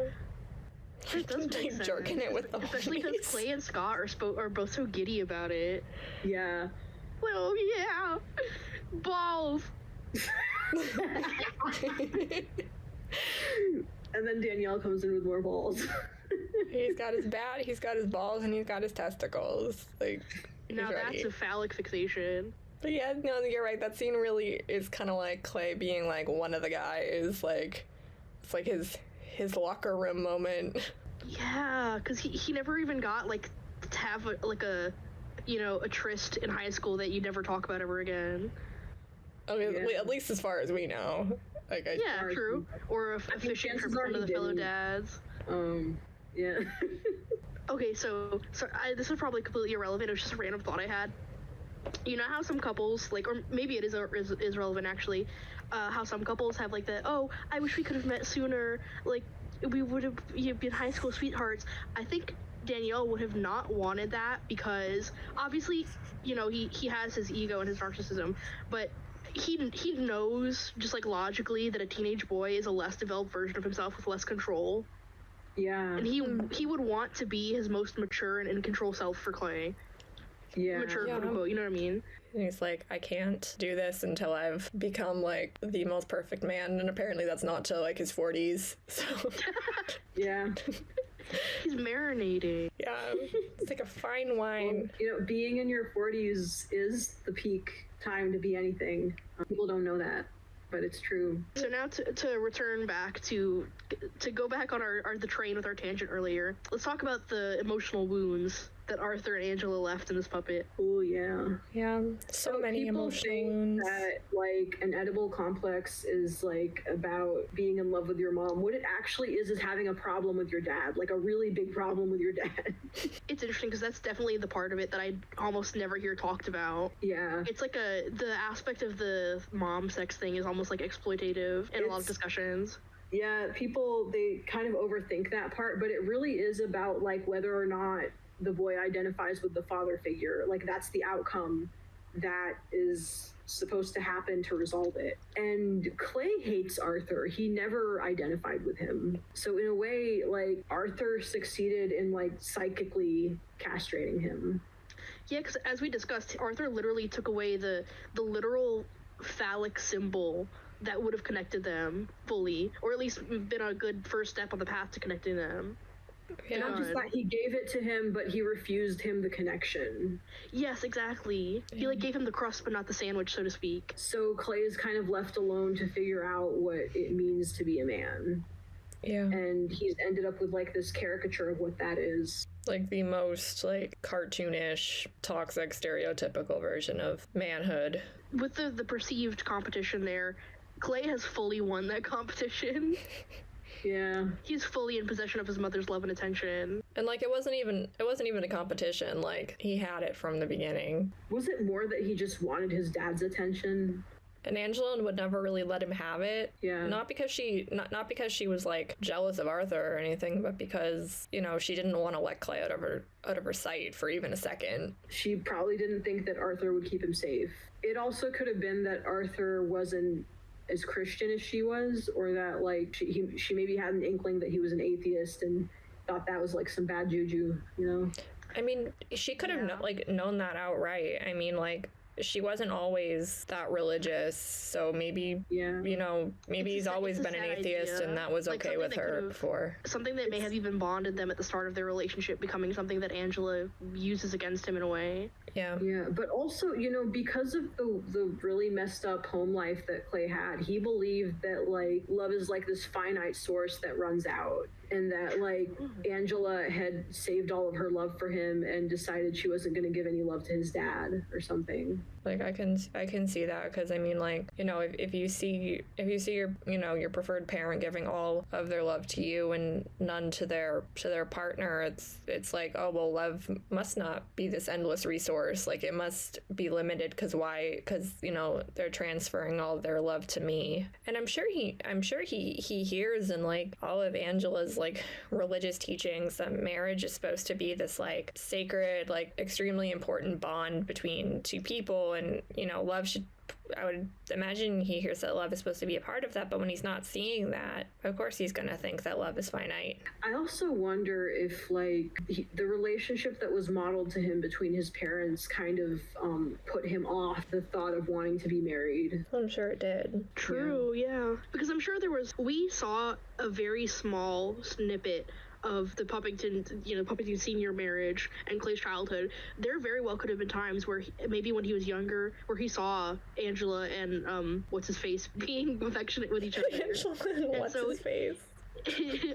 It does make sense. Jerking it with the especially because Clay and Scott are both so giddy about it. Yeah. Well, yeah. Balls. And then Danielle comes in with more balls. He's got his bat, he's got his balls, and he's got his testicles. Like, now that's a phallic fixation. But yeah, no, you're right. That scene really is kind of like Clay being like one of the guys. Like, it's like his locker room moment. Yeah, because he never even got like to have a you know, a tryst in high school that you never talk about ever again. I mean, at least as far as we know. Like, yeah, true. Or a fishing trip with one of the fellow dads. Yeah. Okay, so this is probably completely irrelevant. It was just a random thought I had. You know how some couples, like, or maybe it is relevant actually, how some couples have like the, oh, I wish we could have met sooner, like, we would have been high school sweethearts. I think Danielle would have not wanted that because obviously, you know, he has his ego and his narcissism, but he knows just like logically that a teenage boy is a less developed version of himself with less control. Yeah. And he would want to be his most mature and in control self for Clay. Yeah. Mature, quote unquote, you know what I mean? And he's like, I can't do this until I've become like the most perfect man, and apparently that's not till like his 40s. So yeah. He's marinating. Yeah, it's like a fine wine. Well, being in your 40s is the peak time to be anything. People don't know that, but it's true. So now to return back to go back on the train with our tangent earlier, let's talk about the emotional wounds that Arthur and Angela left in this puppet. Oh yeah. Yeah, so many people think emotions. that like an edible complex is like about being in love with your mom. What it actually is having a problem with your dad, like a really big problem with your dad. It's interesting because that's definitely the part of it that I almost never hear talked about. Yeah. It's like the aspect of the mom sex thing is almost like exploitative in a lot of discussions. Yeah, people, they kind of overthink that part, but it really is about like whether or not the boy identifies with the father figure. Like that's the outcome that is supposed to happen to resolve it. And Clay hates Arthur. He never identified with him. So in a way, like Arthur succeeded in like psychically castrating him. Yeah, because as we discussed, Arthur literally took away the literal phallic symbol that would have connected them fully, or at least been a good first step on the path to connecting them. And not just that, he gave it to him, but he refused him the connection. Yes, exactly. He like gave him the crust, but not the sandwich, so to speak. So Clay is kind of left alone to figure out what it means to be a man. Yeah. And he's ended up with like this caricature of what that is. Like the most like cartoonish, toxic, stereotypical version of manhood. With the perceived competition there, Clay has fully won that competition. Yeah. He's fully in possession of his mother's love and attention. And like it wasn't even a competition, like he had it from the beginning. Was it more that he just wanted his dad's attention? And Angela would never really let him have it. Yeah. Not because she was like jealous of Arthur or anything, but because, she didn't want to let Clay out of her sight for even a second. She probably didn't think that Arthur would keep him safe. It also could have been that Arthur wasn't as Christian as she was, or that like she maybe had an inkling that he was an atheist and thought that was like some bad juju, I mean, she could have known that outright. I mean, like she wasn't always that religious, so maybe maybe he's always been an atheist idea. And that was okay with her before. Something that may have even bonded them at the start of their relationship becoming something that Angela uses against him in a way. Yeah, but also, because of the really messed up home life that Clay had, he believed that like love is like this finite source that runs out, and that like Angela had saved all of her love for him and decided she wasn't going to give any love to his dad or something. Like I can see that, because I mean, like, if you see your your preferred parent giving all of their love to you and none to their partner, it's like, oh well, love must not be this endless resource. Like it must be limited because they're transferring all of their love to me. And I'm sure he hears in like all of Angela's like religious teachings that marriage is supposed to be this like sacred, like extremely important bond between two people, and love should, I would imagine he hears that love is supposed to be a part of that, but when he's not seeing that, of course he's gonna think that love is finite. I also wonder if like the relationship that was modeled to him between his parents kind of put him off the thought of wanting to be married. I'm sure it did. True, yeah. Because I'm sure we saw a very small snippet of the Puppington senior marriage and Clay's childhood. There very well could have been times where maybe when he was younger, where he saw Angela and what's his face being affectionate with each other. Angela and what's his face?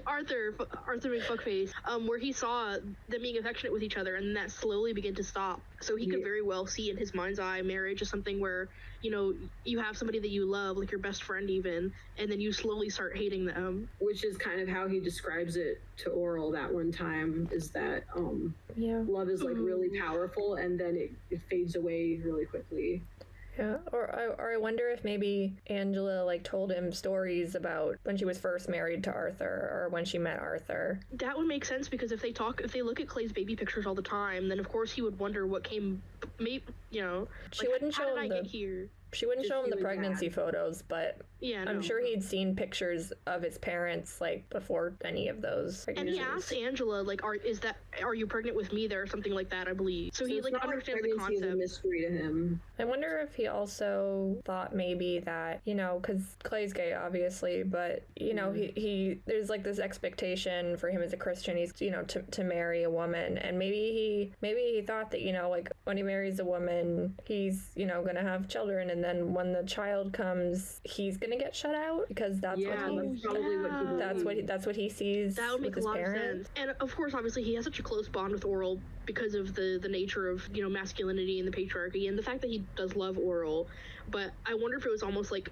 Arthur McFuckface, where he saw them being affectionate with each other, and that slowly began to stop. So he could very well see in his mind's eye marriage as something where, you have somebody that you love, like your best friend even, and then you slowly start hating them. Which is kind of how he describes it to Orel that one time, is that love is like really powerful, and then it fades away really quickly. Yeah, or I wonder if maybe Angela like told him stories about when she was first married to Arthur, or when she met Arthur. That would make sense, because if they look at Clay's baby pictures all the time, then of course he would wonder what came, She wouldn't show him how did I get here? She wouldn't show him the pregnancy photos, but Yeah, I'm no. sure he'd seen pictures of his parents, like, before any of those And pregnancies. he asks Angela, like, are you pregnant with me there, or something like that, I believe. So he, it's like, not understands the pregnancy is a concept. mystery to him. I wonder if he also thought maybe that, you know, because Clay's gay, obviously, but, you know, he there's, like, this expectation for him as a Christian, he's, you know, to marry a woman, and maybe he thought that, you know, like, when he marries a woman, he's, you know, gonna have children, and then when the child comes, he's gonna get shut out, because that's That's probably what he believes. that's what he sees That would make with a his lot of parents. sense. And of course, obviously, he has such a close bond with Oral because of the nature of, you know, masculinity and the patriarchy, and the fact that he does love Oral. But I wonder if it was almost like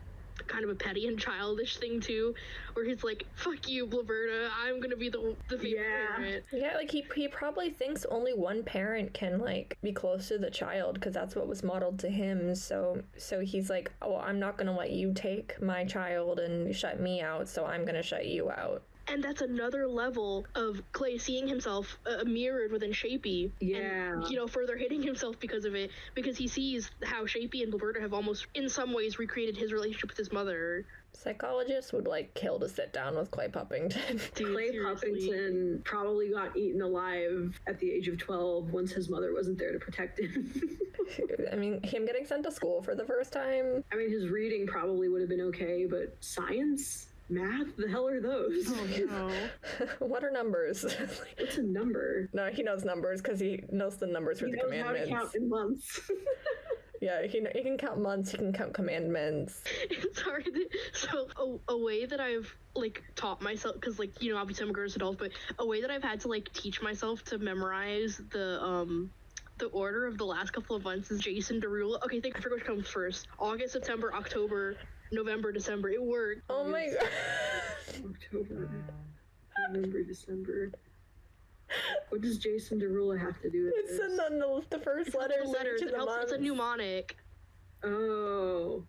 kind of a petty and childish thing too, where he's like, "Fuck you, Blaberta, I'm gonna be the favorite parent." Yeah, like he probably thinks only one parent can like be close to the child because that's what was modeled to him. So he's like, "Oh, I'm not gonna let you take my child and shut me out, so I'm gonna shut you out." And that's another level of Clay seeing himself mirrored within Shapey. Yeah. And, you know, further hitting himself because of it, because he sees how Shapey and Blaberta have almost, in some ways, recreated his relationship with his mother. Psychologists would like kill to sit down with Clay Puppington. Dude, Clay seriously. Puppington probably got eaten alive at the age of 12 once his mother wasn't there to protect him. I mean, him getting sent to school for the first time. I mean, his reading probably would have been okay, but science? Math? The hell are those? Oh, no. What are numbers? What's a number? No, he knows numbers because he knows the numbers for He the knows how to commandments. count in months. Yeah, he can count months, he can count commandments. Sorry. So a way that I've like taught myself, because like, you know, obviously I'm a grown adult, but a way that I've had to like teach myself to memorize the order of the last couple of months is Jason Derulo. Okay, I forget which comes first. August, September, October, November, December. It worked. Oh my god. October, November, December. What does Jason Derulo have to do with It's this? the first It's letters, the letters. to It the helps. months. It's a mnemonic. Oh.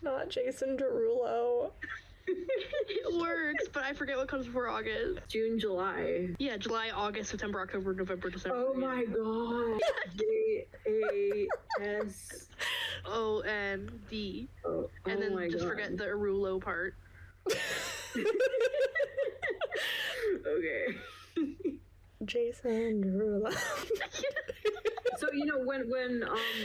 Not Jason Derulo. It works, but I forget what comes before August. June, July. Yeah, July, August, September, October, November, December. Oh my god. J-A-S. O-N-D. Oh, And then my just god. forget the Arulo part. Okay. Jason Derulo. So, you know, when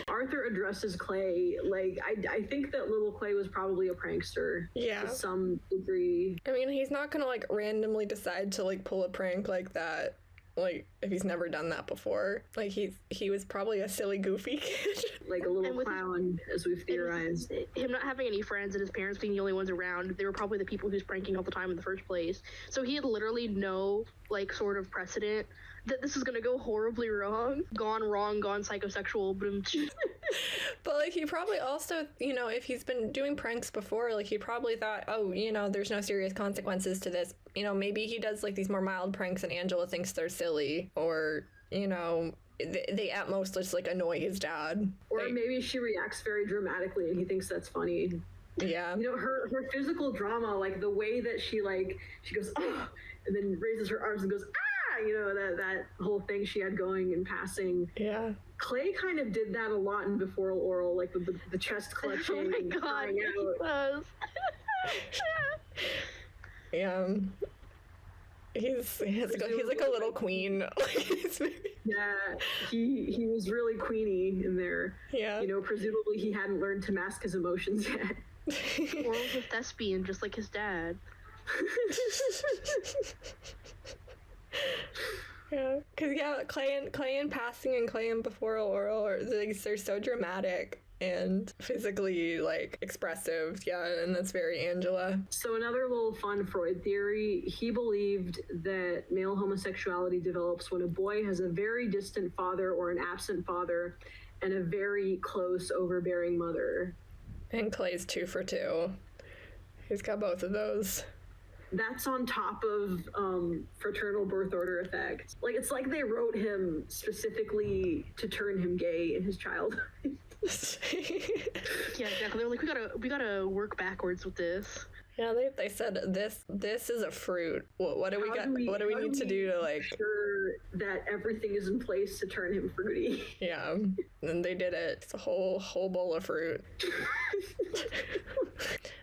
Arthur addresses Clay, like, I think that little Clay was probably a prankster. Yeah. To some degree. I mean, he's not gonna like randomly decide to like pull a prank like that, like if he's never done that before. Like he was probably a silly, goofy kid. Like a And little with clown, as we've theorized. Him not having any friends and his parents being the only ones around, they were probably the people he was pranking all the time in the first place. So he had literally no, like, sort of precedent that this is gonna go horribly wrong. Gone wrong, gone psychosexual, boom. But like he probably also, you know, if he's been doing pranks before, like he probably thought, oh, you know, there's no serious consequences to this. You know, maybe he does like these more mild pranks and Angela thinks they're silly, or, you know, they at most just like annoy his dad. Or maybe she reacts very dramatically and he thinks that's funny. Yeah. You know, her physical drama, like the way that she goes, oh, and then raises her arms and goes, ah, you know, that whole thing she had going in passing. Yeah. Clay kind of did that a lot in Before Oral, like with the chest clutching Oh my and god, crying he out. does. Yeah. He's like a little queen. Yeah, he was really queenie in there. Yeah. You know, presumably he hadn't learned to mask his emotions yet. Oral's a thespian, just like his dad. Yeah, because Clay in passing and Clay in Before Oral are like, they're so dramatic and physically like expressive. Yeah, and that's very Angela. So another little fun Freud theory, he believed that male homosexuality develops when a boy has a very distant father or an absent father and a very close overbearing mother. And Clay's 2 for 2. He's got both of those. That's on top of fraternal birth order effect. Like, it's like they wrote him specifically to turn him gay in his childhood. Yeah, exactly. They're like, we gotta work backwards with this. Yeah, they said this is a fruit. What do we got? What do we need to do to like sure that everything is in place to turn him fruity? Yeah, and they did it. It's a whole bowl of fruit.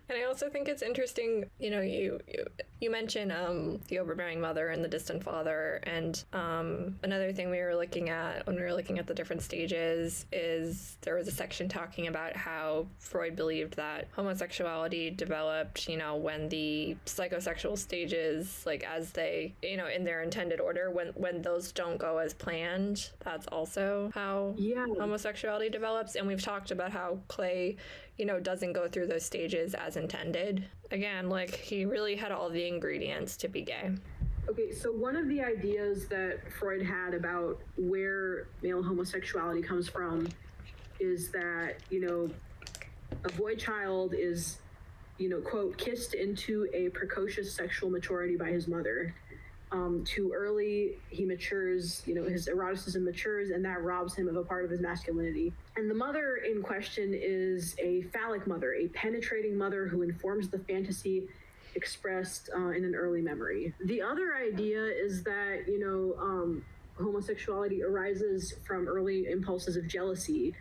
And I also think it's interesting, you know, you mentioned the overbearing mother and the distant father, and another thing we were looking at when we were looking at the different stages is there was a section talking about how Freud believed that homosexuality developed, you know, when the psychosexual stages, like as they, you know, in their intended order, when those don't go as planned, that's also how homosexuality develops. And we've talked about how Clay, you know, doesn't go through those stages as intended. Again, like, he really had all the ingredients to be gay. Okay, so one of the ideas that Freud had about where male homosexuality comes from is that, you know, a boy child is, you know, quote, kissed into a precocious sexual maturity by his mother. Too early, he matures, you know, his eroticism matures, and that robs him of a part of his masculinity. And the mother in question is a phallic mother, a penetrating mother who informs the fantasy expressed in an early memory. The other idea is that, you know, homosexuality arises from early impulses of jealousy,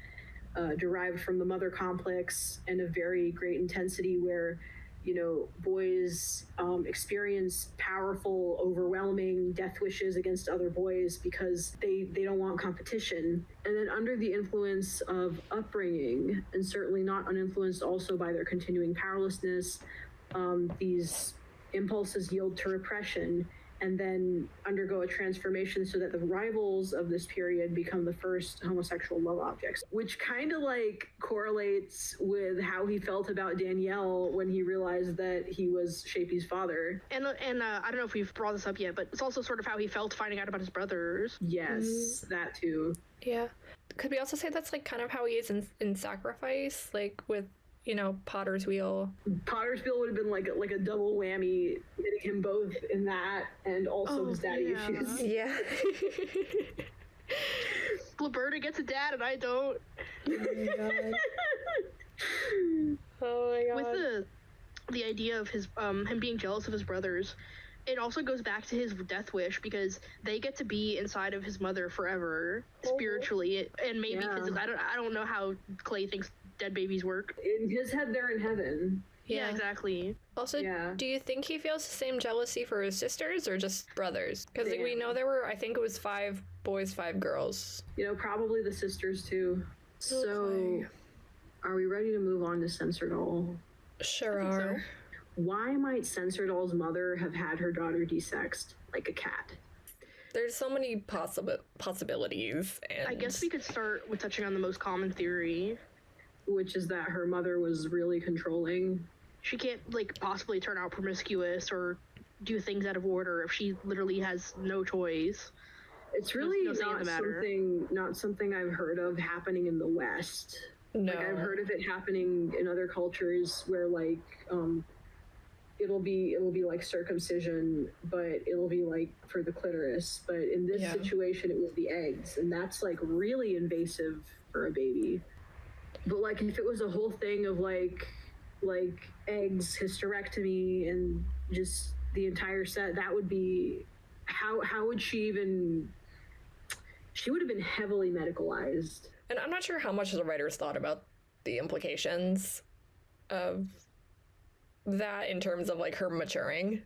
derived from the mother complex and a very great intensity where, you know, boys experience powerful, overwhelming death wishes against other boys because they don't want competition. And then under the influence of upbringing, and certainly not uninfluenced also by their continuing powerlessness, these impulses yield to repression and then undergo a transformation so that the rivals of this period become the first homosexual love objects, which kind of like correlates with how he felt about Danielle when he realized that he was Shapey's father. And I don't know if we've brought this up yet, but it's also sort of how he felt finding out about his brothers. Yes, that too. Yeah. Could we also say that's like kind of how he is in Sacrifice, like with, you know, Potter's Wheel? Potter's Wheel would have been like a double whammy, hitting him both in that and also his daddy issues. Yeah. Roberta gets a dad and I don't. Oh my god. Oh my god. With the idea of his him being jealous of his brothers, it also goes back to his death wish because they get to be inside of his mother forever, spiritually, and maybe because I don't know how Clay thinks dead babies work. In his head, they're in heaven. Yeah, exactly. Also, do you think he feels the same jealousy for his sisters or just brothers? Because like, we know there were, I think it was 5 boys, 5 girls. You know, probably the sisters too. So, are we ready to move on to Censordoll? Sure are. So. Why might Censordoll's mother have had her daughter desexed like a cat? There's so many possibilities. And I guess we could start with touching on the most common theory, which is that her mother was really controlling. She can't, like, possibly turn out promiscuous or do things out of order if she literally has no choice. It's really not something I've heard of happening in the West. No. Like, I've heard of it happening in other cultures where, like, it'll be like circumcision, but it'll be like for the clitoris. But in this situation, it was the eggs, and that's like really invasive for a baby. But like if it was a whole thing of like eggs, hysterectomy, and just the entire set, that would be how would she even? She would have been heavily medicalized. And I'm not sure how much the writers thought about the implications of that in terms of like her maturing.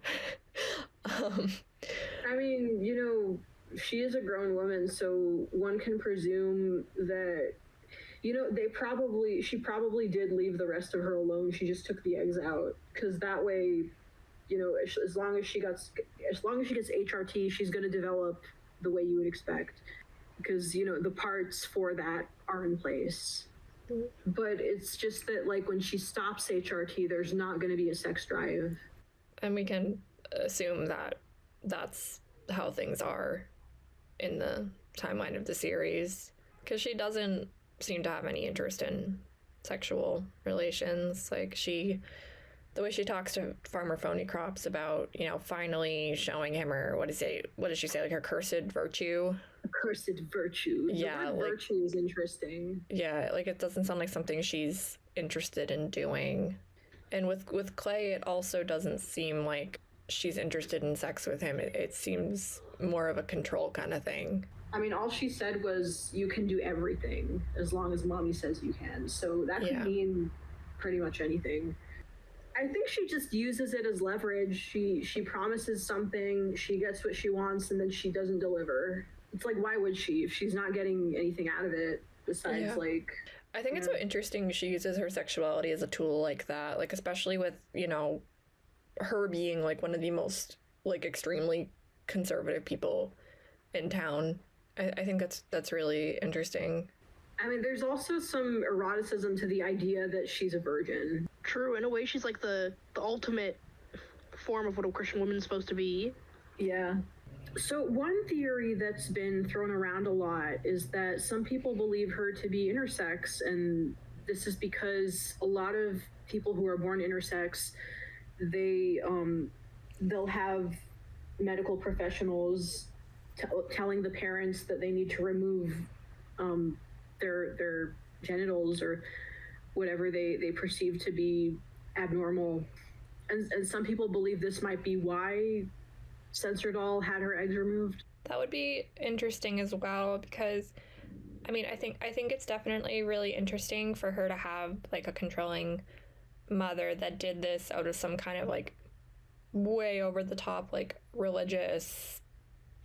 I mean, you know, she is a grown woman, so one can presume that, you know, she probably did leave the rest of her alone. She just took the eggs out because that way, you know, as long as she gets HRT, she's going to develop the way you would expect because, you know, the parts for that are in place. But it's just that, like, when she stops HRT, there's not going to be a sex drive. And we can assume that that's how things are in the timeline of the series. Because she doesn't seem to have any interest in sexual relations. Like, the way she talks to Farmer Phoneycrops about, you know, finally showing him her, what does she say, like her cursed virtue? Cursed virtue. Yeah, like, virtue is interesting. Yeah, like it doesn't sound like something she's interested in doing. And with Clay, it also doesn't seem like she's interested in sex with him. It seems more of a control kind of thing. I mean, all she said was, you can do everything as long as mommy says you can. So that could mean pretty much anything. I think she just uses it as leverage. She promises something, she gets what she wants, and then she doesn't deliver. It's like, why would she if she's not getting anything out of it besides like... I think it's so interesting she uses her sexuality as a tool like that, like especially with, you know, her being like one of the most like extremely conservative people in town. I think that's really interesting. I mean, there's also some eroticism to the idea that she's a virgin. True, in a way, she's like the ultimate form of what a Christian woman's supposed to be. Yeah. So one theory that's been thrown around a lot is that some people believe her to be intersex, and this is because a lot of people who are born intersex, they'll have medical professionals telling the parents that they need to remove their genitals or whatever they perceive to be abnormal. And some people believe this might be why Censordoll had her eggs removed. That would be interesting as well, because I mean, I think it's definitely really interesting for her to have like a controlling mother that did this out of some kind of like way over the top like religious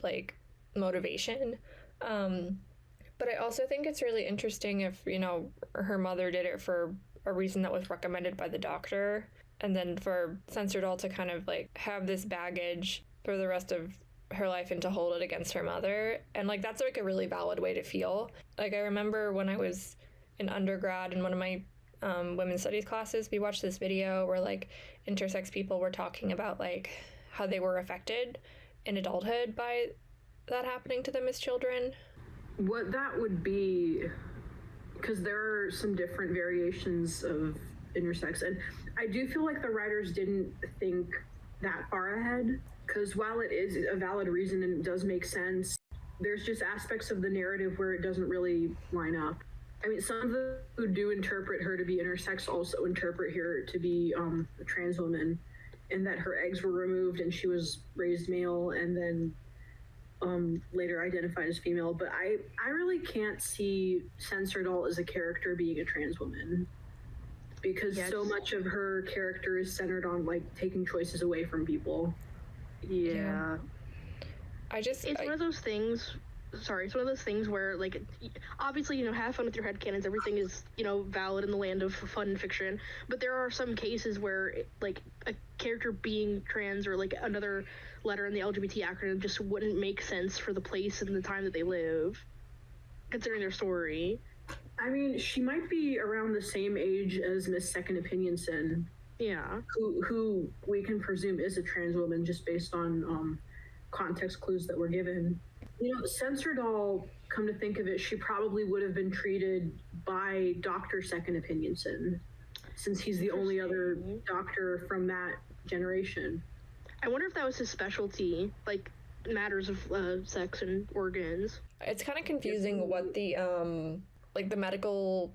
like motivation. But I also think it's really interesting if, you know, her mother did it for a reason that was recommended by the doctor, and then for Censordoll to kind of like have this baggage for the rest of her life and to hold it against her mother. And like that's like a really valid way to feel. Like I remember when I was in undergrad in one of my women's studies classes, we watched this video where like intersex people were talking about like how they were affected in adulthood by that happening to them as children. What that would be, because there are some different variations of intersex, and I do feel like the writers didn't think that far ahead, because while it is a valid reason and it does make sense, there's just aspects of the narrative where it doesn't really line up. I mean, some of them who do interpret her to be intersex also interpret her to be a trans woman, and that her eggs were removed and she was raised male and then later identified as female. But I really can't see Censordoll as a character being a trans woman, because so much of her character is centered on like taking choices away from people. Yeah. It's one of those things. Sorry, it's one of those things where, like, obviously, you know, have fun with your headcanons. Everything is, you know, valid in the land of fun fiction. But there are some cases where, like, a character being trans or, like, another letter in the LGBT acronym just wouldn't make sense for the place and the time that they live, considering their story. I mean, she might be around the same age as Miss Second Opinionson. Yeah. Who we can presume is a trans woman just based on context clues that were given. You know, Censordoll, come to think of it, she probably would have been treated by Dr. Second Opinionson, since he's the only other doctor from that generation. I wonder if that was his specialty, like matters of sex and organs. It's kind of confusing what the like the medical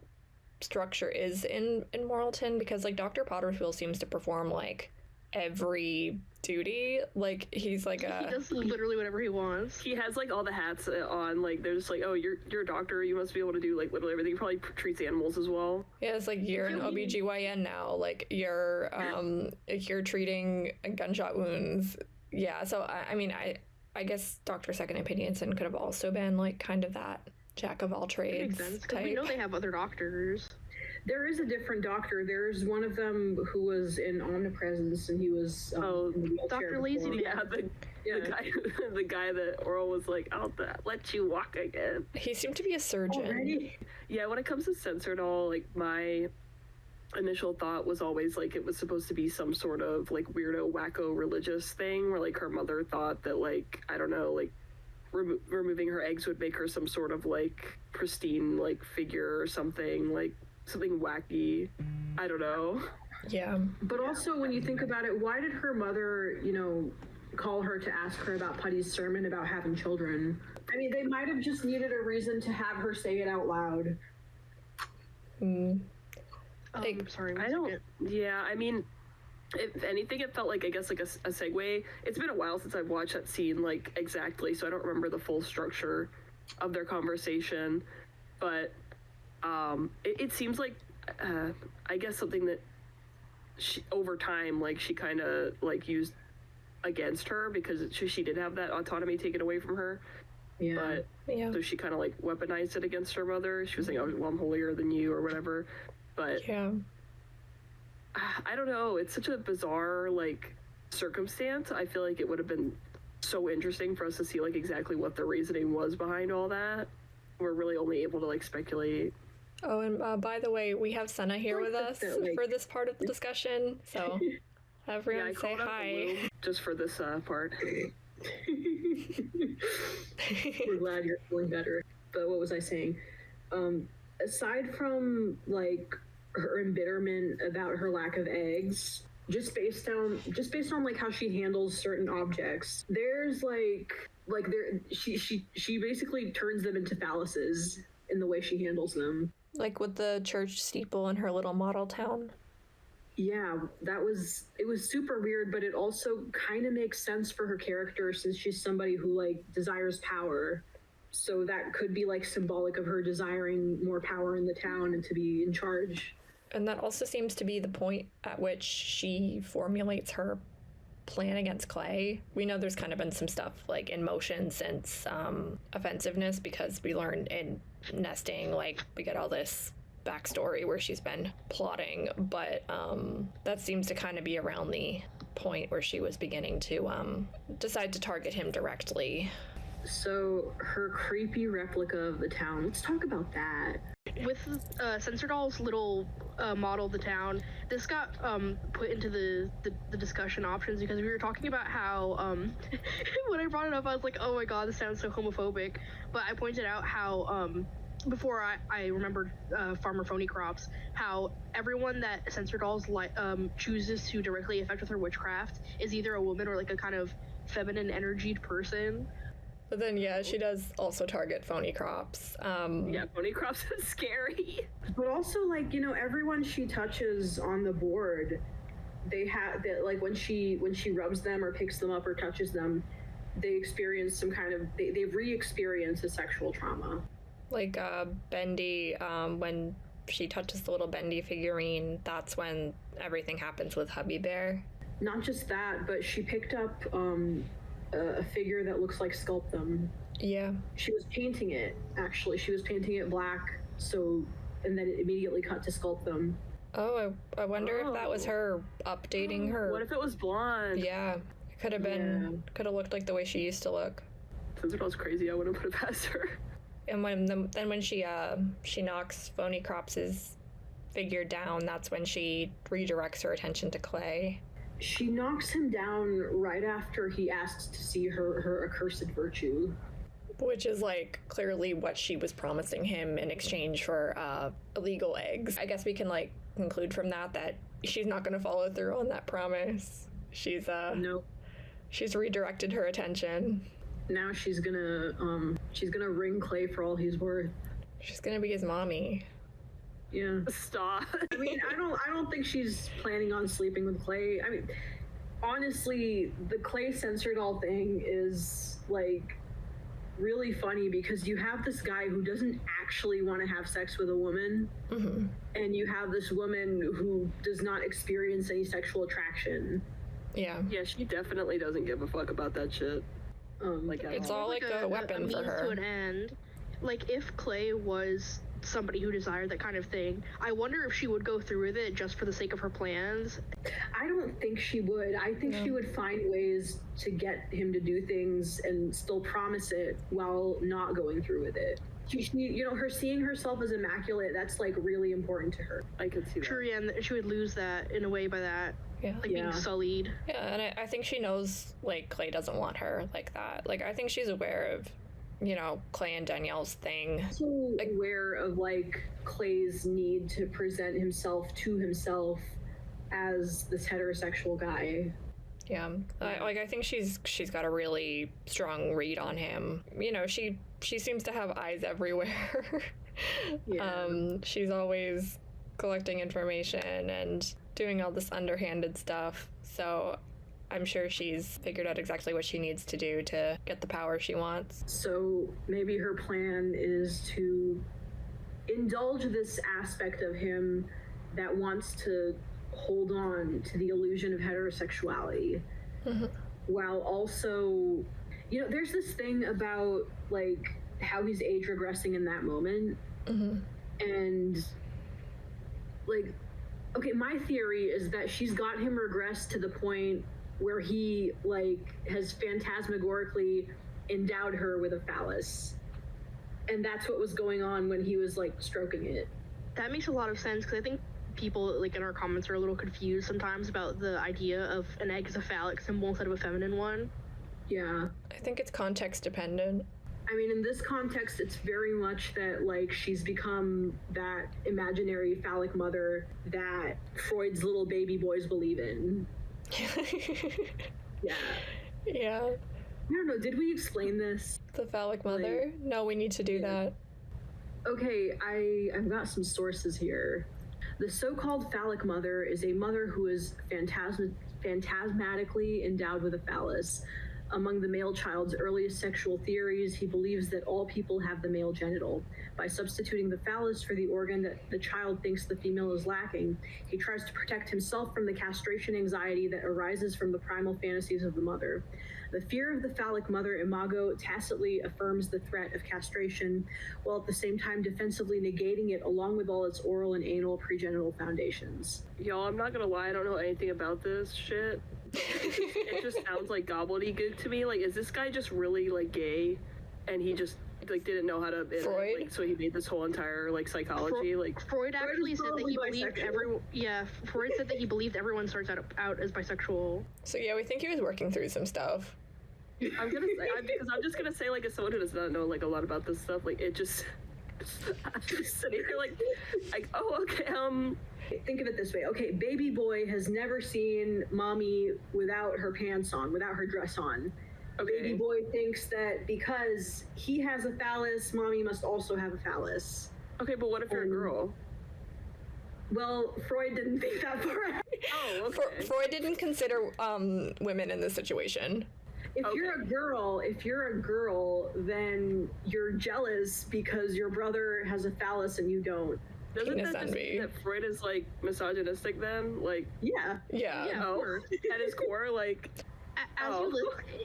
structure is in Moralton, because like Dr. Pottersville seems to perform like every duty. Like he's like he does literally whatever he wants. He has like all the hats on. Like they're just like, oh, you're a doctor, you must be able to do like literally everything. He probably treats animals as well. Yeah, it's like you're an OBGYN now, like you're treating gunshot wounds. Yeah, so I mean I guess Dr. Second Opinionson could have also been like kind of that jack of all trades. Makes sense, because we know they have other doctors. There is a different doctor. There's one of them who was in Omnipresence, and he was Dr. Lazy. Yeah, the guy that Orel was like, I'll let you walk again. He seemed to be a surgeon. Already? Yeah, when it comes to Censordoll, like my initial thought was always like it was supposed to be some sort of like weirdo wacko religious thing where like her mother thought that like, I don't know, like removing her eggs would make her some sort of like pristine like figure or something, like something wacky. I don't know. Yeah. But also when you think about it, why did her mother, you know, call her to ask her about Putty's sermon about having children? I mean, they might have just needed a reason to have her say it out loud. Like, sorry, I don't. Yeah, I mean, if anything, it felt like, I guess, like a segue. It's been a while since I've watched that scene, like, exactly, so I don't remember the full structure of their conversation. But it seems like, I guess, something that over time, like, she kind of, like, used against her, because she did have that autonomy taken away from her. Yeah. But so she kind of, like, weaponized it against her mother. She was saying, oh, well, I'm holier than you, or whatever. But yeah, I don't know. It's such a bizarre, like, circumstance. I feel like it would have been so interesting for us to see, like, exactly what the reasoning was behind all that. We're really only able to, like, speculate. Oh, and by the way, we have Senna here with us for this part of the discussion, so everyone say hi. Just for this part. We're glad you're feeling better. But what was I saying? Aside from, like, her embitterment about her lack of eggs, just based on like how she handles certain objects, there's she basically turns them into phalluses in the way she handles them. Like with the church steeple in her little model town. Yeah, it was super weird, but it also kind of makes sense for her character, since she's somebody who, like, desires power. So that could be, like, symbolic of her desiring more power in the town and to be in charge. And that also seems to be the point at which she formulates her plan against Clay. We know there's kind of been some stuff, like, in motion since offensiveness, because we learned in nesting, like, we get all this backstory where she's been plotting, but that seems to kind of be around the point where she was beginning to decide to target him directly. So her creepy replica of the town, let's talk about that. With Censordoll's little model of the town, this got put into the discussion options because we were talking about how when I brought it up, I was like, oh my god, this sounds so homophobic. But I pointed out how before I remembered Farmer Phony Crops, how everyone that Censordoll's chooses to directly affect with her witchcraft is either a woman or, like, a kind of feminine energied person. But then, yeah, she does also target Phony Crops. Yeah, Phony Crops is scary. But also, like, you know, everyone she touches on the board, they have that, like, when she rubs them or picks them up or touches them, they experience some kind of they re-experience a sexual trauma. Like Bendy, when she touches the little Bendy figurine, that's when everything happens with Hubby Bear. Not just that, but she picked up a figure that looks like Sculptum. Yeah. She was painting it, actually. She was painting it black, and then it immediately cut to Sculptum. Oh, I wonder if that was her updating her. What if it was blonde? Yeah. It could have been, could have looked like the way she used to look. Censordoll's crazy, I wouldn't put it past her. And when she knocks Phony Crops' figure down, that's when she redirects her attention to Clay. She knocks him down right after he asks to see her accursed virtue. Which is, like, clearly what she was promising him in exchange for illegal eggs. I guess we can, like, conclude from that she's not going to follow through on that promise. She's no. She's redirected her attention. Now she's gonna ring Clay for all he's worth. She's gonna be his mommy. Yeah. Stop. I mean, I don't think she's planning on sleeping with Clay. I mean, honestly, the Clay Censordoll thing is, like, really funny because you have this guy who doesn't actually want to have sex with a woman, and you have this woman who does not experience any sexual attraction. Yeah. Yeah, she definitely doesn't give a fuck about that shit. Like, it's all like a weapon for her. To an end. Like, if Clay was somebody who desired that kind of thing, I wonder if she would go through with it just for the sake of her plans. I don't think she would. I think she would find ways to get him to do things and still promise it while not going through with it. She, you know, her seeing herself as immaculate, that's, like, really important to her. I could see that. True, yeah, and she would lose that in a way by that. Yeah. Like, being sullied. Yeah, and I think she knows, like, Clay doesn't want her like that. Like, I think she's aware of, you know, Clay and Danielle's thing. So aware of, like, Clay's need to present himself to himself as this heterosexual guy. Yeah, I think she's got a really strong read on him. You know, she seems to have eyes everywhere. Yeah. She's always collecting information and doing all this underhanded stuff. So I'm sure she's figured out exactly what she needs to do to get the power she wants. So maybe her plan is to indulge this aspect of him that wants to hold on to the illusion of heterosexuality, while also, you know, there's this thing about like how he's age regressing in that moment, and like, okay, my theory is that she's got him regress to the point where he like has phantasmagorically endowed her with a phallus, and that's what was going on when he was like stroking it. That makes a lot of sense, because I think people like in our comments are a little confused sometimes about the idea of an egg as a phallic symbol instead of a feminine one. Yeah, I think it's context dependent. I mean, in this context, it's very much that like she's become that imaginary phallic mother that Freud's little baby boys believe in. Yeah. I don't know, did we explain this? The phallic mother? Like, no, we need to do that. Okay, I've got some sources here. The so-called phallic mother is a mother who is phantasmatically endowed with a phallus. Among the male child's earliest sexual theories, he believes that all people have the male genital. By substituting the phallus for the organ that the child thinks the female is lacking, he tries to protect himself from the castration anxiety that arises from the primal fantasies of the mother. The fear of the phallic mother, Imago, tacitly affirms the threat of castration, while at the same time defensively negating it along with all its oral and anal pregenital foundations. Y'all, I'm not gonna lie, I don't know anything about this shit. It just sounds like gobbledygook to me. Like, is this guy just really like gay, and he just like didn't know how to Freud? Like, so he made this whole entire like psychology Freud actually said that he believed everyone. Yeah, Freud said that he believed everyone starts out as bisexual. So yeah, we think he was working through some stuff. I'm just gonna say, like, as someone who does not know like a lot about this stuff, like it just I'm just sitting here like oh, okay, think of it this way. Okay, baby boy has never seen mommy without her pants on, without her dress on. Okay. Baby boy thinks that because he has a phallus, mommy must also have a phallus. Okay, but what if you're a girl? Well, Freud didn't think that far out. Oh, okay. Freud didn't consider women in this situation. If you're a girl, then you're jealous because your brother has a phallus and you don't. Doesn't that just mean that Freud is like misogynistic then? Like, yeah. Oh, at his core, like.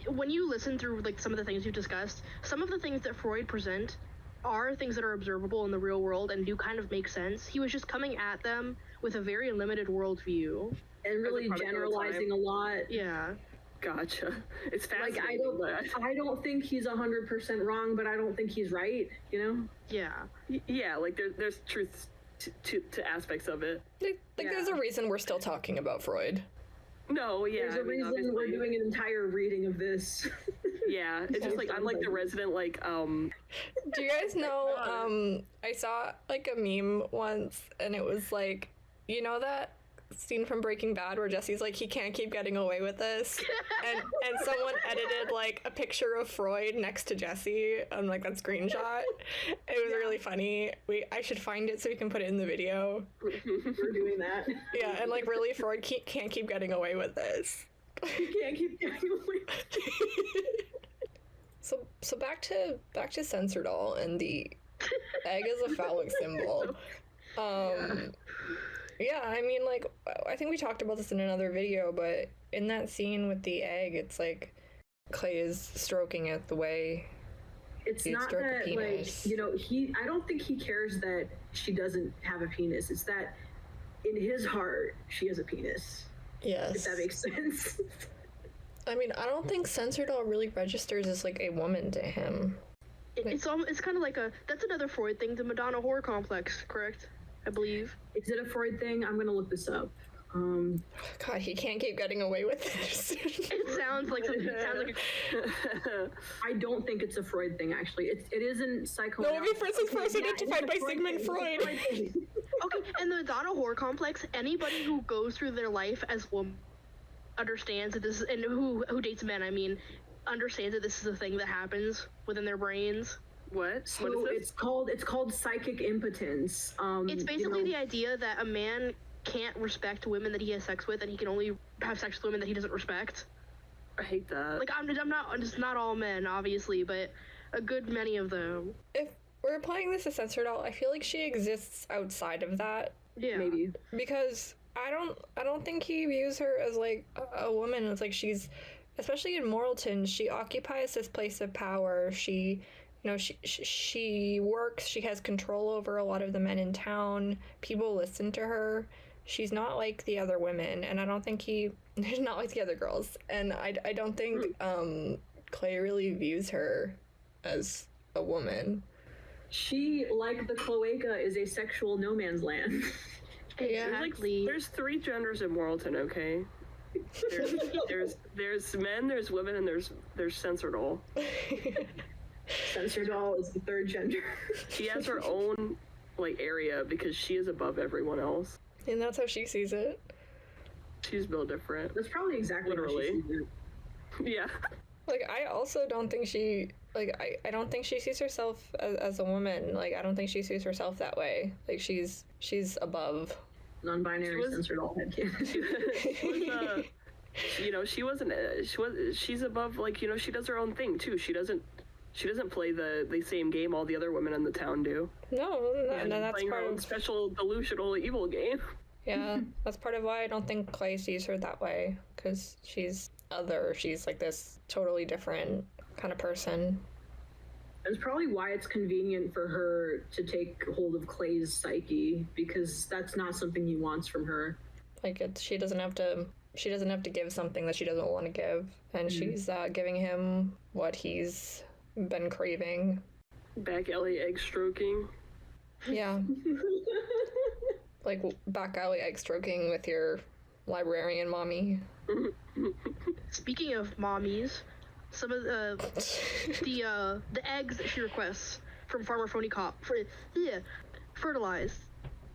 When you listen through like some of the things you've discussed, some of the things that Freud present are things that are observable in the real world and do kind of make sense. He was just coming at them with a very limited worldview and really generalizing a lot. Yeah. Gotcha. It's fascinating. Like, I don't think he's 100% wrong, but I don't think he's right, you know? Yeah. Yeah, like there's truth to aspects of it. There's a reason we're still talking about Freud. No, yeah. There's a reason we're doing an entire reading of this. Yeah, it's just like I'm like the resident like Do you guys know I saw like a meme once and it was like, you know that scene from Breaking Bad where Jesse's like, he can't keep getting away with this, and someone edited like a picture of Freud next to Jesse on like that screenshot. It was really funny. I should find it so we can put it in the video. We're doing that. Yeah, and like really Freud can't keep getting away with this. He can't keep getting away with this. So back to Censordoll and the egg as a phallic symbol. Yeah, I mean, like, I think we talked about this in another video, but in that scene with the egg, it's like Clay is stroking it the way it's not that, like, you know, I don't think he cares that she doesn't have a penis. It's that in his heart, she has a penis. Yes. If that makes sense. I mean, I don't think Censordoll really registers as, like, a woman to him. It's kind of like that's another Freud thing, the Madonna horror complex, correct? I believe. Is it a Freud thing? I'm gonna look this up. God, he can't keep getting away with this. It sounds like something. I don't think it's a Freud thing. Actually, it isn't psychoanalysis. No, it be first identified by Sigmund Freud. Okay, and the Madonna horror complex. Anybody who goes through their life as woman understands that this, and who dates men, I mean, understands that this is a thing that happens within their brains. What? So What is this? it's called psychic impotence. It's basically the idea that a man can't respect women that he has sex with, and he can only have sex with women that he doesn't respect. I hate that. Like, I'm just not all men, obviously, but a good many of them. If we're applying this to Censordoll, I feel like she exists outside of that. Yeah. Maybe. Because I don't think he views her as like a woman. It's like she's, especially in Moralton, she occupies this place of power. She, you know, she works, she has control over a lot of the men in town. People listen to her. She's not like the other women, and I don't think he's not like the other girls. And I don't think Clay really views her as a woman. She, like the Cloaca, is a sexual no man's land. Exactly. There's 3 genders in Moralton, okay? There's men, there's women, and there's Censordoll. Censordoll is the 3rd gender. She has her own like area because she is above everyone else. And that's how she sees it. She's built different. That's probably exactly Literally. how she sees it. Yeah. Like, I also don't think she, like, I don't think she sees herself as a woman. Like, I don't think she sees herself that way. Like, she's above. Non-binary Censordoll headcanon. She's above, like, you know, she does her own thing too. She doesn't play the same game all the other women in the town do. No, and that's playing part her own of special delusional evil game. Yeah, that's part of why I don't think Clay sees her that way, because she's other. She's like this totally different kind of person. It's probably why it's convenient for her to take hold of Clay's psyche, because that's not something he wants from her. Like, she doesn't have to give something that she doesn't want to give, and she's giving him what he's been craving. Back alley egg stroking. Yeah. Like back alley egg stroking with your librarian mommy. Speaking of mommies, some of the eggs that she requests from Farmer Phony Cop fertilized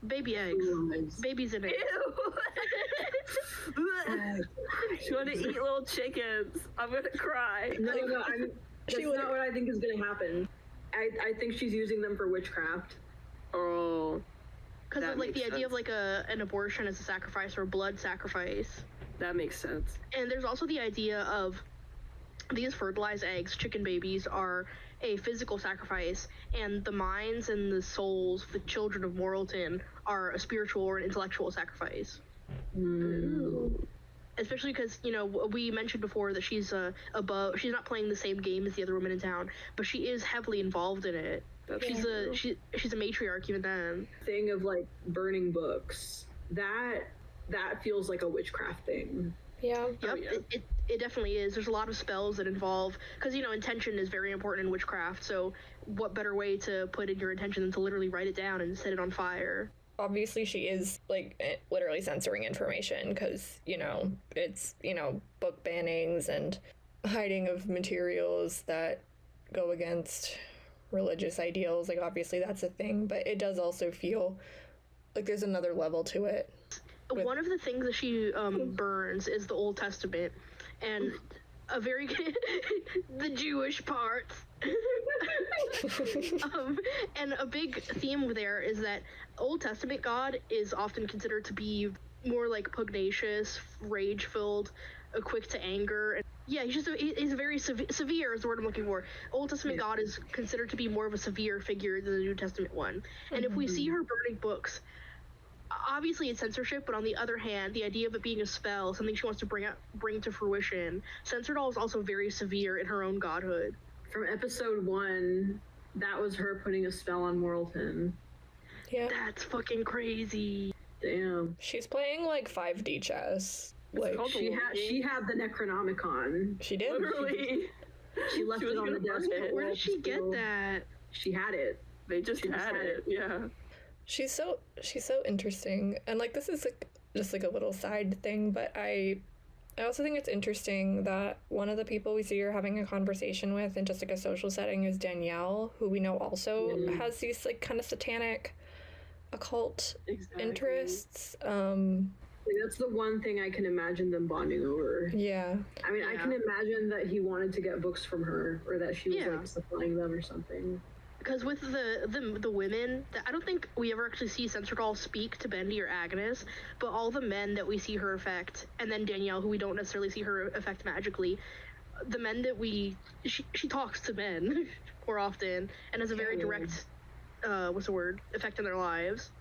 baby eggs, babies in it. Ew. She want to eat little chickens. I'm gonna cry. No, that's not what I think is gonna happen. I think she's using them for witchcraft. Oh. Because of like the idea of like an abortion as a sacrifice or a blood sacrifice. That makes sense. And there's also the idea of these fertilized eggs, chicken babies, are a physical sacrifice, and the minds and the souls of the children of Moralton are a spiritual or an intellectual sacrifice. Especially because, you know, we mentioned before that she's she's not playing the same game as the other women in town, but she is heavily involved in it. She's a matriarch even then. Thing of like burning books, that feels like a witchcraft thing. Yeah. Yep. Oh, yeah. It definitely is. There's a lot of spells that involve, because, you know, intention is very important in witchcraft. So what better way to put in your intention than to literally write it down and set it on fire? Obviously she is like literally censoring information, because, you know, it's, you know, book bannings and hiding of materials that go against religious ideals. Like, obviously that's a thing, but it does also feel like there's another level to it. One of the things that she burns is the Old Testament, and a very the Jewish parts. And a big theme there is that Old Testament God is often considered to be more like pugnacious, rage-filled, quick to anger. Yeah, he's a very severe is the word I'm looking for. Old Testament God is considered to be more of a severe figure than the New Testament one. And if we see her burning books, obviously it's censorship, but on the other hand, the idea of it being a spell, something she wants to bring to fruition. Censordoll is also very severe in her own godhood. From episode 1, that was her putting a spell on Moralton. Yeah. That's fucking crazy. Damn. She's playing like 5D chess. Like, she had the Necronomicon. She did. Literally. She left it on the desk. Where did she get that? She had it. They just had it. Yeah. She's so interesting, and like this is like just like a little side thing, but I also think it's interesting that one of the people we see her having a conversation with in just like a social setting is Danielle, who we know also has these like kind of satanic occult interests. That's the one thing I can imagine them bonding over. Yeah. I mean, I can imagine that he wanted to get books from her, or that she was like supplying them or something. because with the women, I don't think we ever actually see Censordoll speak to Bendy or Agnes, but all the men that we see her affect, and then Danielle, who we don't necessarily see her affect magically, the men that she talks to men more often and has a very direct, effect in their lives.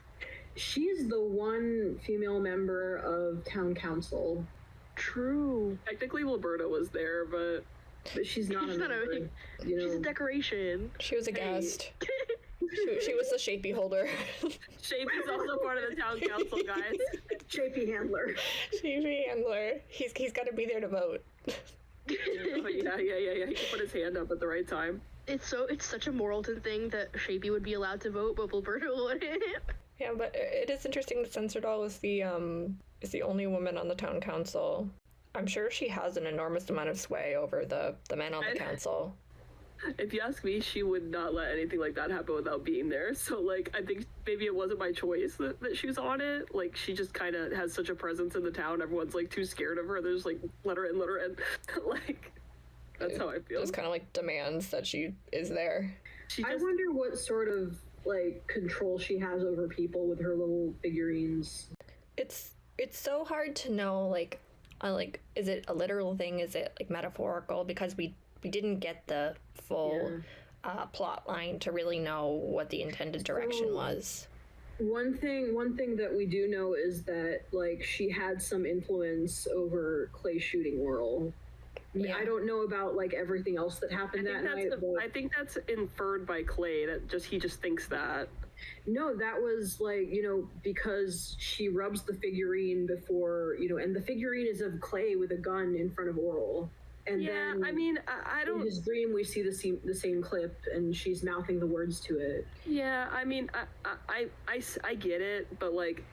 She's the one female member of town council. True. Technically, Liberta was there, but she's not a member. She's a decoration. She was a guest. she was the Shapey holder. Shapey's also part of the town council, guys. Shapey handler. Shapey handler. He's got to be there to vote. Yeah. He can put his hand up at the right time. It's such a Moralton thing that Shapey would be allowed to vote, but Wilberta wouldn't. Yeah, but it is interesting that Censordoll is the only woman on the town council. I'm sure she has an enormous amount of sway over the men on the council. If you ask me, she would not let anything like that happen without being there. So, like, I think maybe it wasn't by choice that she was on it. Like, she just kind of has such a presence in the town. Everyone's, like, too scared of her. They're just like, let her in. Like, that's how I feel. Just kind of, like, demands that she is there. I wonder what sort of, like, control she has over people with her little figurines. It's so hard to know, like, is it a literal thing? Is it, like, metaphorical? Because we didn't get the full plot line to really know what the intended direction was. One thing that we do know is that, like, she had some influence over Clay's shooting whirl. Yeah. I don't know about, like, everything else that happened that night. I think that's inferred by Clay, that he just thinks that. No, that was, like, because she rubs the figurine before, and the figurine is of Clay with a gun in front of Oral. And then, I mean, I don't... in his dream, we see the same clip, and she's mouthing the words to it. Yeah, I mean, I get it, but, like,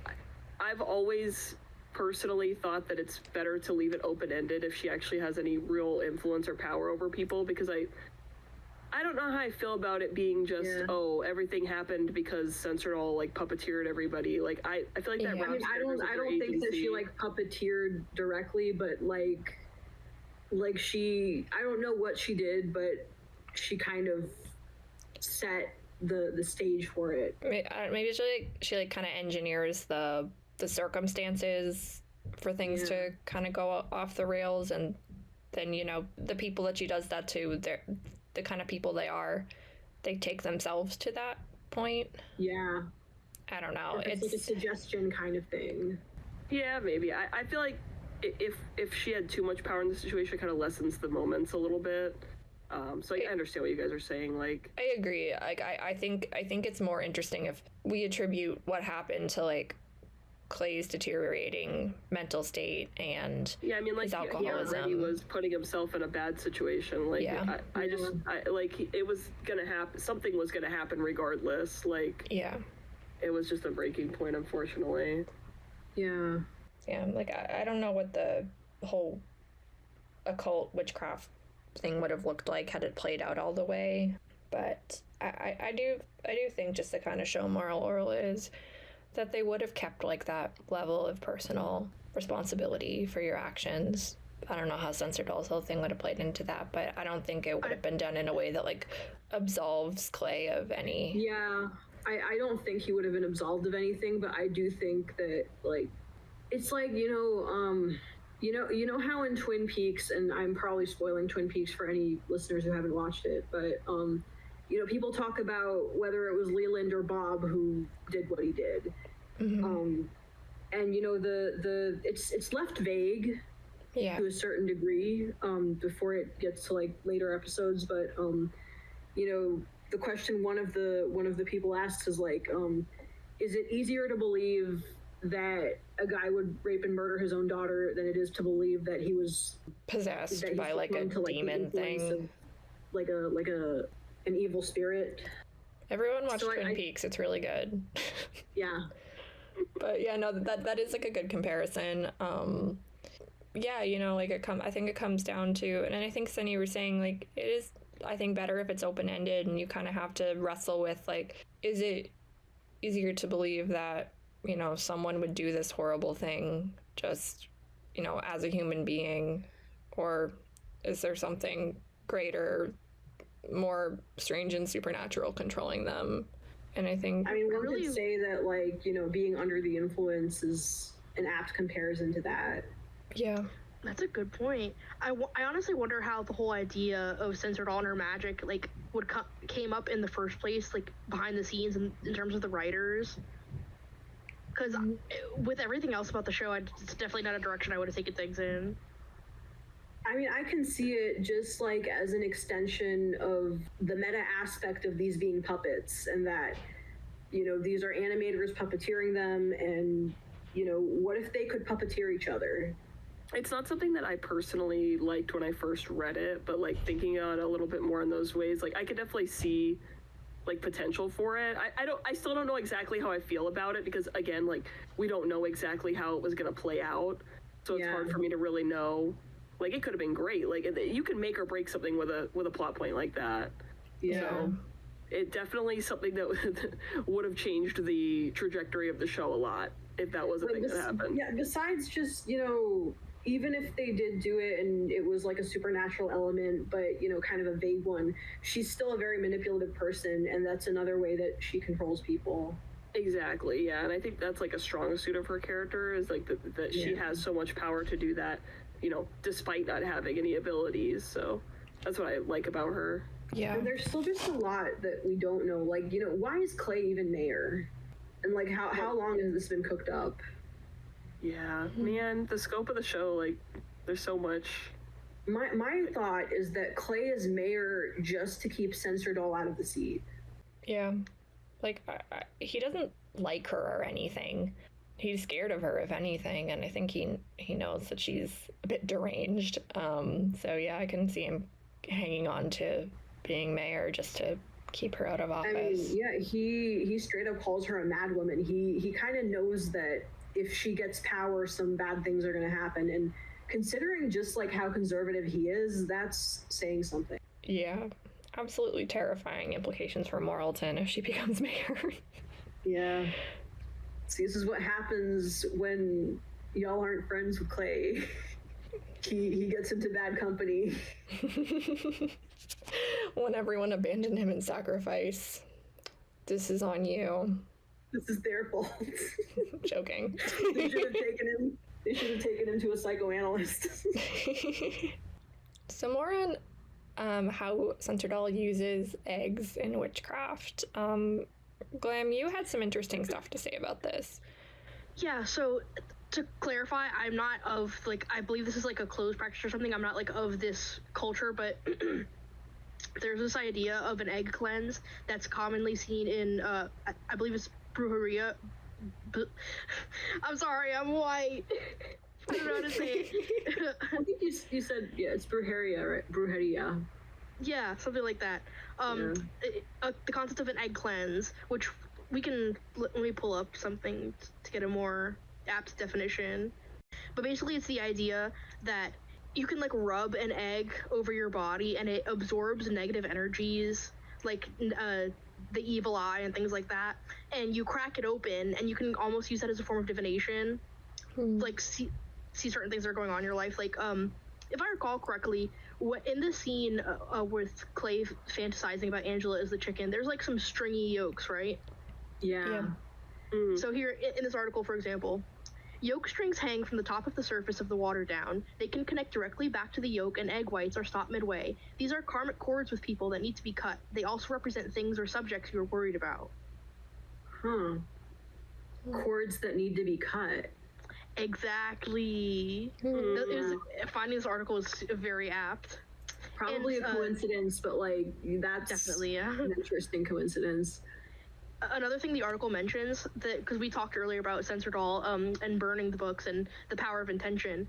I've always personally thought that it's better to leave it open-ended if she actually has any real influence or power over people, because I don't know how I feel about it being just, everything happened because Censordoll, like, puppeteered everybody. Like, I feel like that... I mean, I don't think that she, like, puppeteered directly, but, like she, I don't know what she did, but she kind of set the stage for it. Maybe she like kind of engineers the circumstances for things to kind of go off the rails, and then the people that she does that to, they're the kind of people they take themselves to that point. Yeah, I don't know. It's like a suggestion kind of thing. Yeah, maybe. I feel like if she had too much power in the situation, it kind of lessens the moments a little bit. So I understand what you guys are saying. Like, I agree. Like, I think it's more interesting if we attribute what happened to, like, Clay's deteriorating mental state and his alcoholism. He was putting himself in a bad situation. Like, I it was gonna happen. Something was gonna happen regardless. Like, it was just a breaking point, unfortunately. Yeah. Yeah, like, I don't know what the whole occult witchcraft thing would have looked like had it played out all the way, but I do think, just to kind of show Moral Orel, is that they would have kept, like, that level of personal responsibility for your actions. I don't know how Censordoll's whole thing would have played into that, but I don't think it would have been done in a way that, like, absolves Clay of any... Yeah, I don't think he would have been absolved of anything, but I do think that, like, it's like, you know how in Twin Peaks, and I'm probably spoiling Twin Peaks for any listeners who haven't watched it, but, people talk about whether it was Leland or Bob who did what he did. Mm-hmm. And, it's left vague to a certain degree before it gets to, like, later episodes, but, the question one of the people asks is, like, is it easier to believe that a guy would rape and murder his own daughter than it is to believe that he was possessed by, like, a demon thing, like an evil spirit. Everyone watch Twin Peaks. It's really good. Yeah. But yeah, no, that is, like, a good comparison. Yeah, like, I think it comes down to, and I think, Sunny, you were saying, like, it is, I think, better if it's open-ended, and you kind of have to wrestle with, like, is it easier to believe that someone would do this horrible thing just, as a human being, or is there something greater more strange and supernatural controlling them. And I think... I mean, one could say that, like, you know, being under the influence is an apt comparison to that. Yeah. That's a good point. I honestly wonder how the whole idea of Censordoll or magic, like, came up in the first place, like, behind the scenes in terms of the writers. Because with everything else about the show, it's definitely not a direction I would have taken things in. I mean, I can see it just like as an extension of the meta aspect of these being puppets, and that, you know, these are animators puppeteering them, and, you know, what if they could puppeteer each other? It's not something that I personally liked when I first read it, but like thinking on it a little bit more in those ways, like I could definitely see like potential for it. I still don't know exactly how I feel about it, because again, like, we don't know exactly how it was going to play out, so it's hard for me to really know. Like, it could have been great. Like, you can make or break something with a plot point like that. Yeah. So, it definitely something that would have changed the trajectory of the show a lot if that was a thing that happened. Yeah, besides just, you know, even if they did do it and it was like a supernatural element, but, you know, kind of a vague one, she's still a very manipulative person, and that's another way that she controls people. Exactly, yeah, and I think that's like a strong suit of her character, is like that she has so much power to do that, you know, despite not having any abilities. So that's what I like about her. Yeah. And there's still just a lot that we don't know. Like, you know, why is Clay even mayor? And like, how long has this been cooked up? Yeah, man, the scope of the show, like, there's so much. My thought is that Clay is mayor just to keep Censordoll out of the seat. Yeah. Like, he doesn't like her or anything. He's scared of her, if anything, and I think he knows that she's a bit deranged. So yeah, I can see him hanging on to being mayor just to keep her out of office. I mean, yeah, he straight up calls her a madwoman. He kind of knows that if she gets power, some bad things are going to happen. And considering just like how conservative he is, that's saying something. Yeah, absolutely terrifying implications for Moralton if she becomes mayor. Yeah. See, this is what happens when y'all aren't friends with Clay. He gets into bad company. When everyone abandoned him in sacrifice. This is on you. This is their fault. Joking. They should have taken him to a psychoanalyst. So more on how Censordoll uses eggs in witchcraft. Glam, you had some interesting stuff to say about this. Yeah, so to clarify, I'm not of, like, I believe this is like a closed practice or something. I'm not like of this culture, but there's this idea of an egg cleanse that's commonly seen in, I believe it's brujeria. I'm sorry, I'm white. I don't know how to say it. I think you said, yeah, it's brujeria, right? Brujeria. Yeah, something like that. The concept of an egg cleanse, which let me pull up something to get a more apt definition. But basically it's the idea that you can like rub an egg over your body and it absorbs negative energies, like the evil eye and things like that, and you crack it open and you can almost use that as a form of divination. Like see certain things that are going on in your life. Like if I recall correctly, in the scene with Clay fantasizing about Angela as the chicken, there's like some stringy yolks, right? Yeah. So here in this article, for example, yolk strings hang from the top of the surface of the water down. They can connect directly back to the yolk, and egg whites are stopped midway. These are karmic cords with people that need to be cut. They also represent things or subjects you are worried about. Cords that need to be cut. Exactly. Finding this article is very apt. Probably a coincidence, but like that's definitely an interesting coincidence. Another thing the article mentions, that because we talked earlier about Censordoll and burning the books and the power of intention,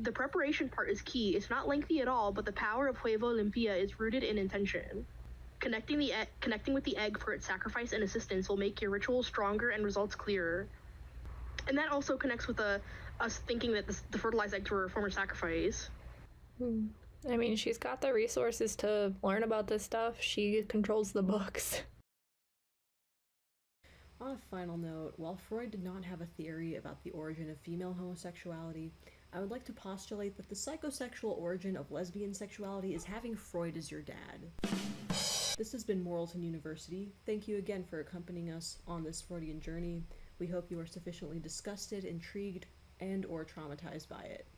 the preparation part is key. It's not lengthy at all, but the power of Huevo Limpia is rooted in intention. Connecting with the egg for its sacrifice and assistance will make your ritual stronger and results clearer. And that also connects with us thinking that the fertilized eggs were a form of sacrifice. I mean, she's got the resources to learn about this stuff. She controls the books. On a final note, while Freud did not have a theory about the origin of female homosexuality, I would like to postulate that the psychosexual origin of lesbian sexuality is having Freud as your dad. This has been Moralton University. Thank you again for accompanying us on this Freudian journey. We hope you are sufficiently disgusted, intrigued, and or traumatized by it.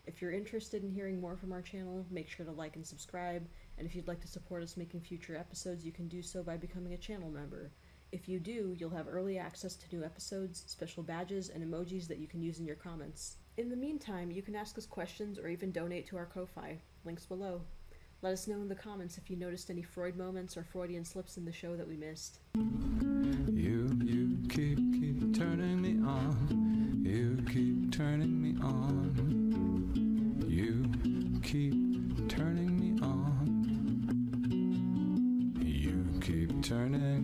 If you're interested in hearing more from our channel, make sure to like and subscribe, and if you'd like to support us making future episodes, you can do so by becoming a channel member. If you do, you'll have early access to new episodes, special badges, and emojis that you can use in your comments. In the meantime, you can ask us questions or even donate to our Ko-Fi. Links below. Let us know in the comments if you noticed any Freud moments or Freudian slips in the show that we missed. You keep turning me on. You keep turning me on. You keep turning me on. You keep turning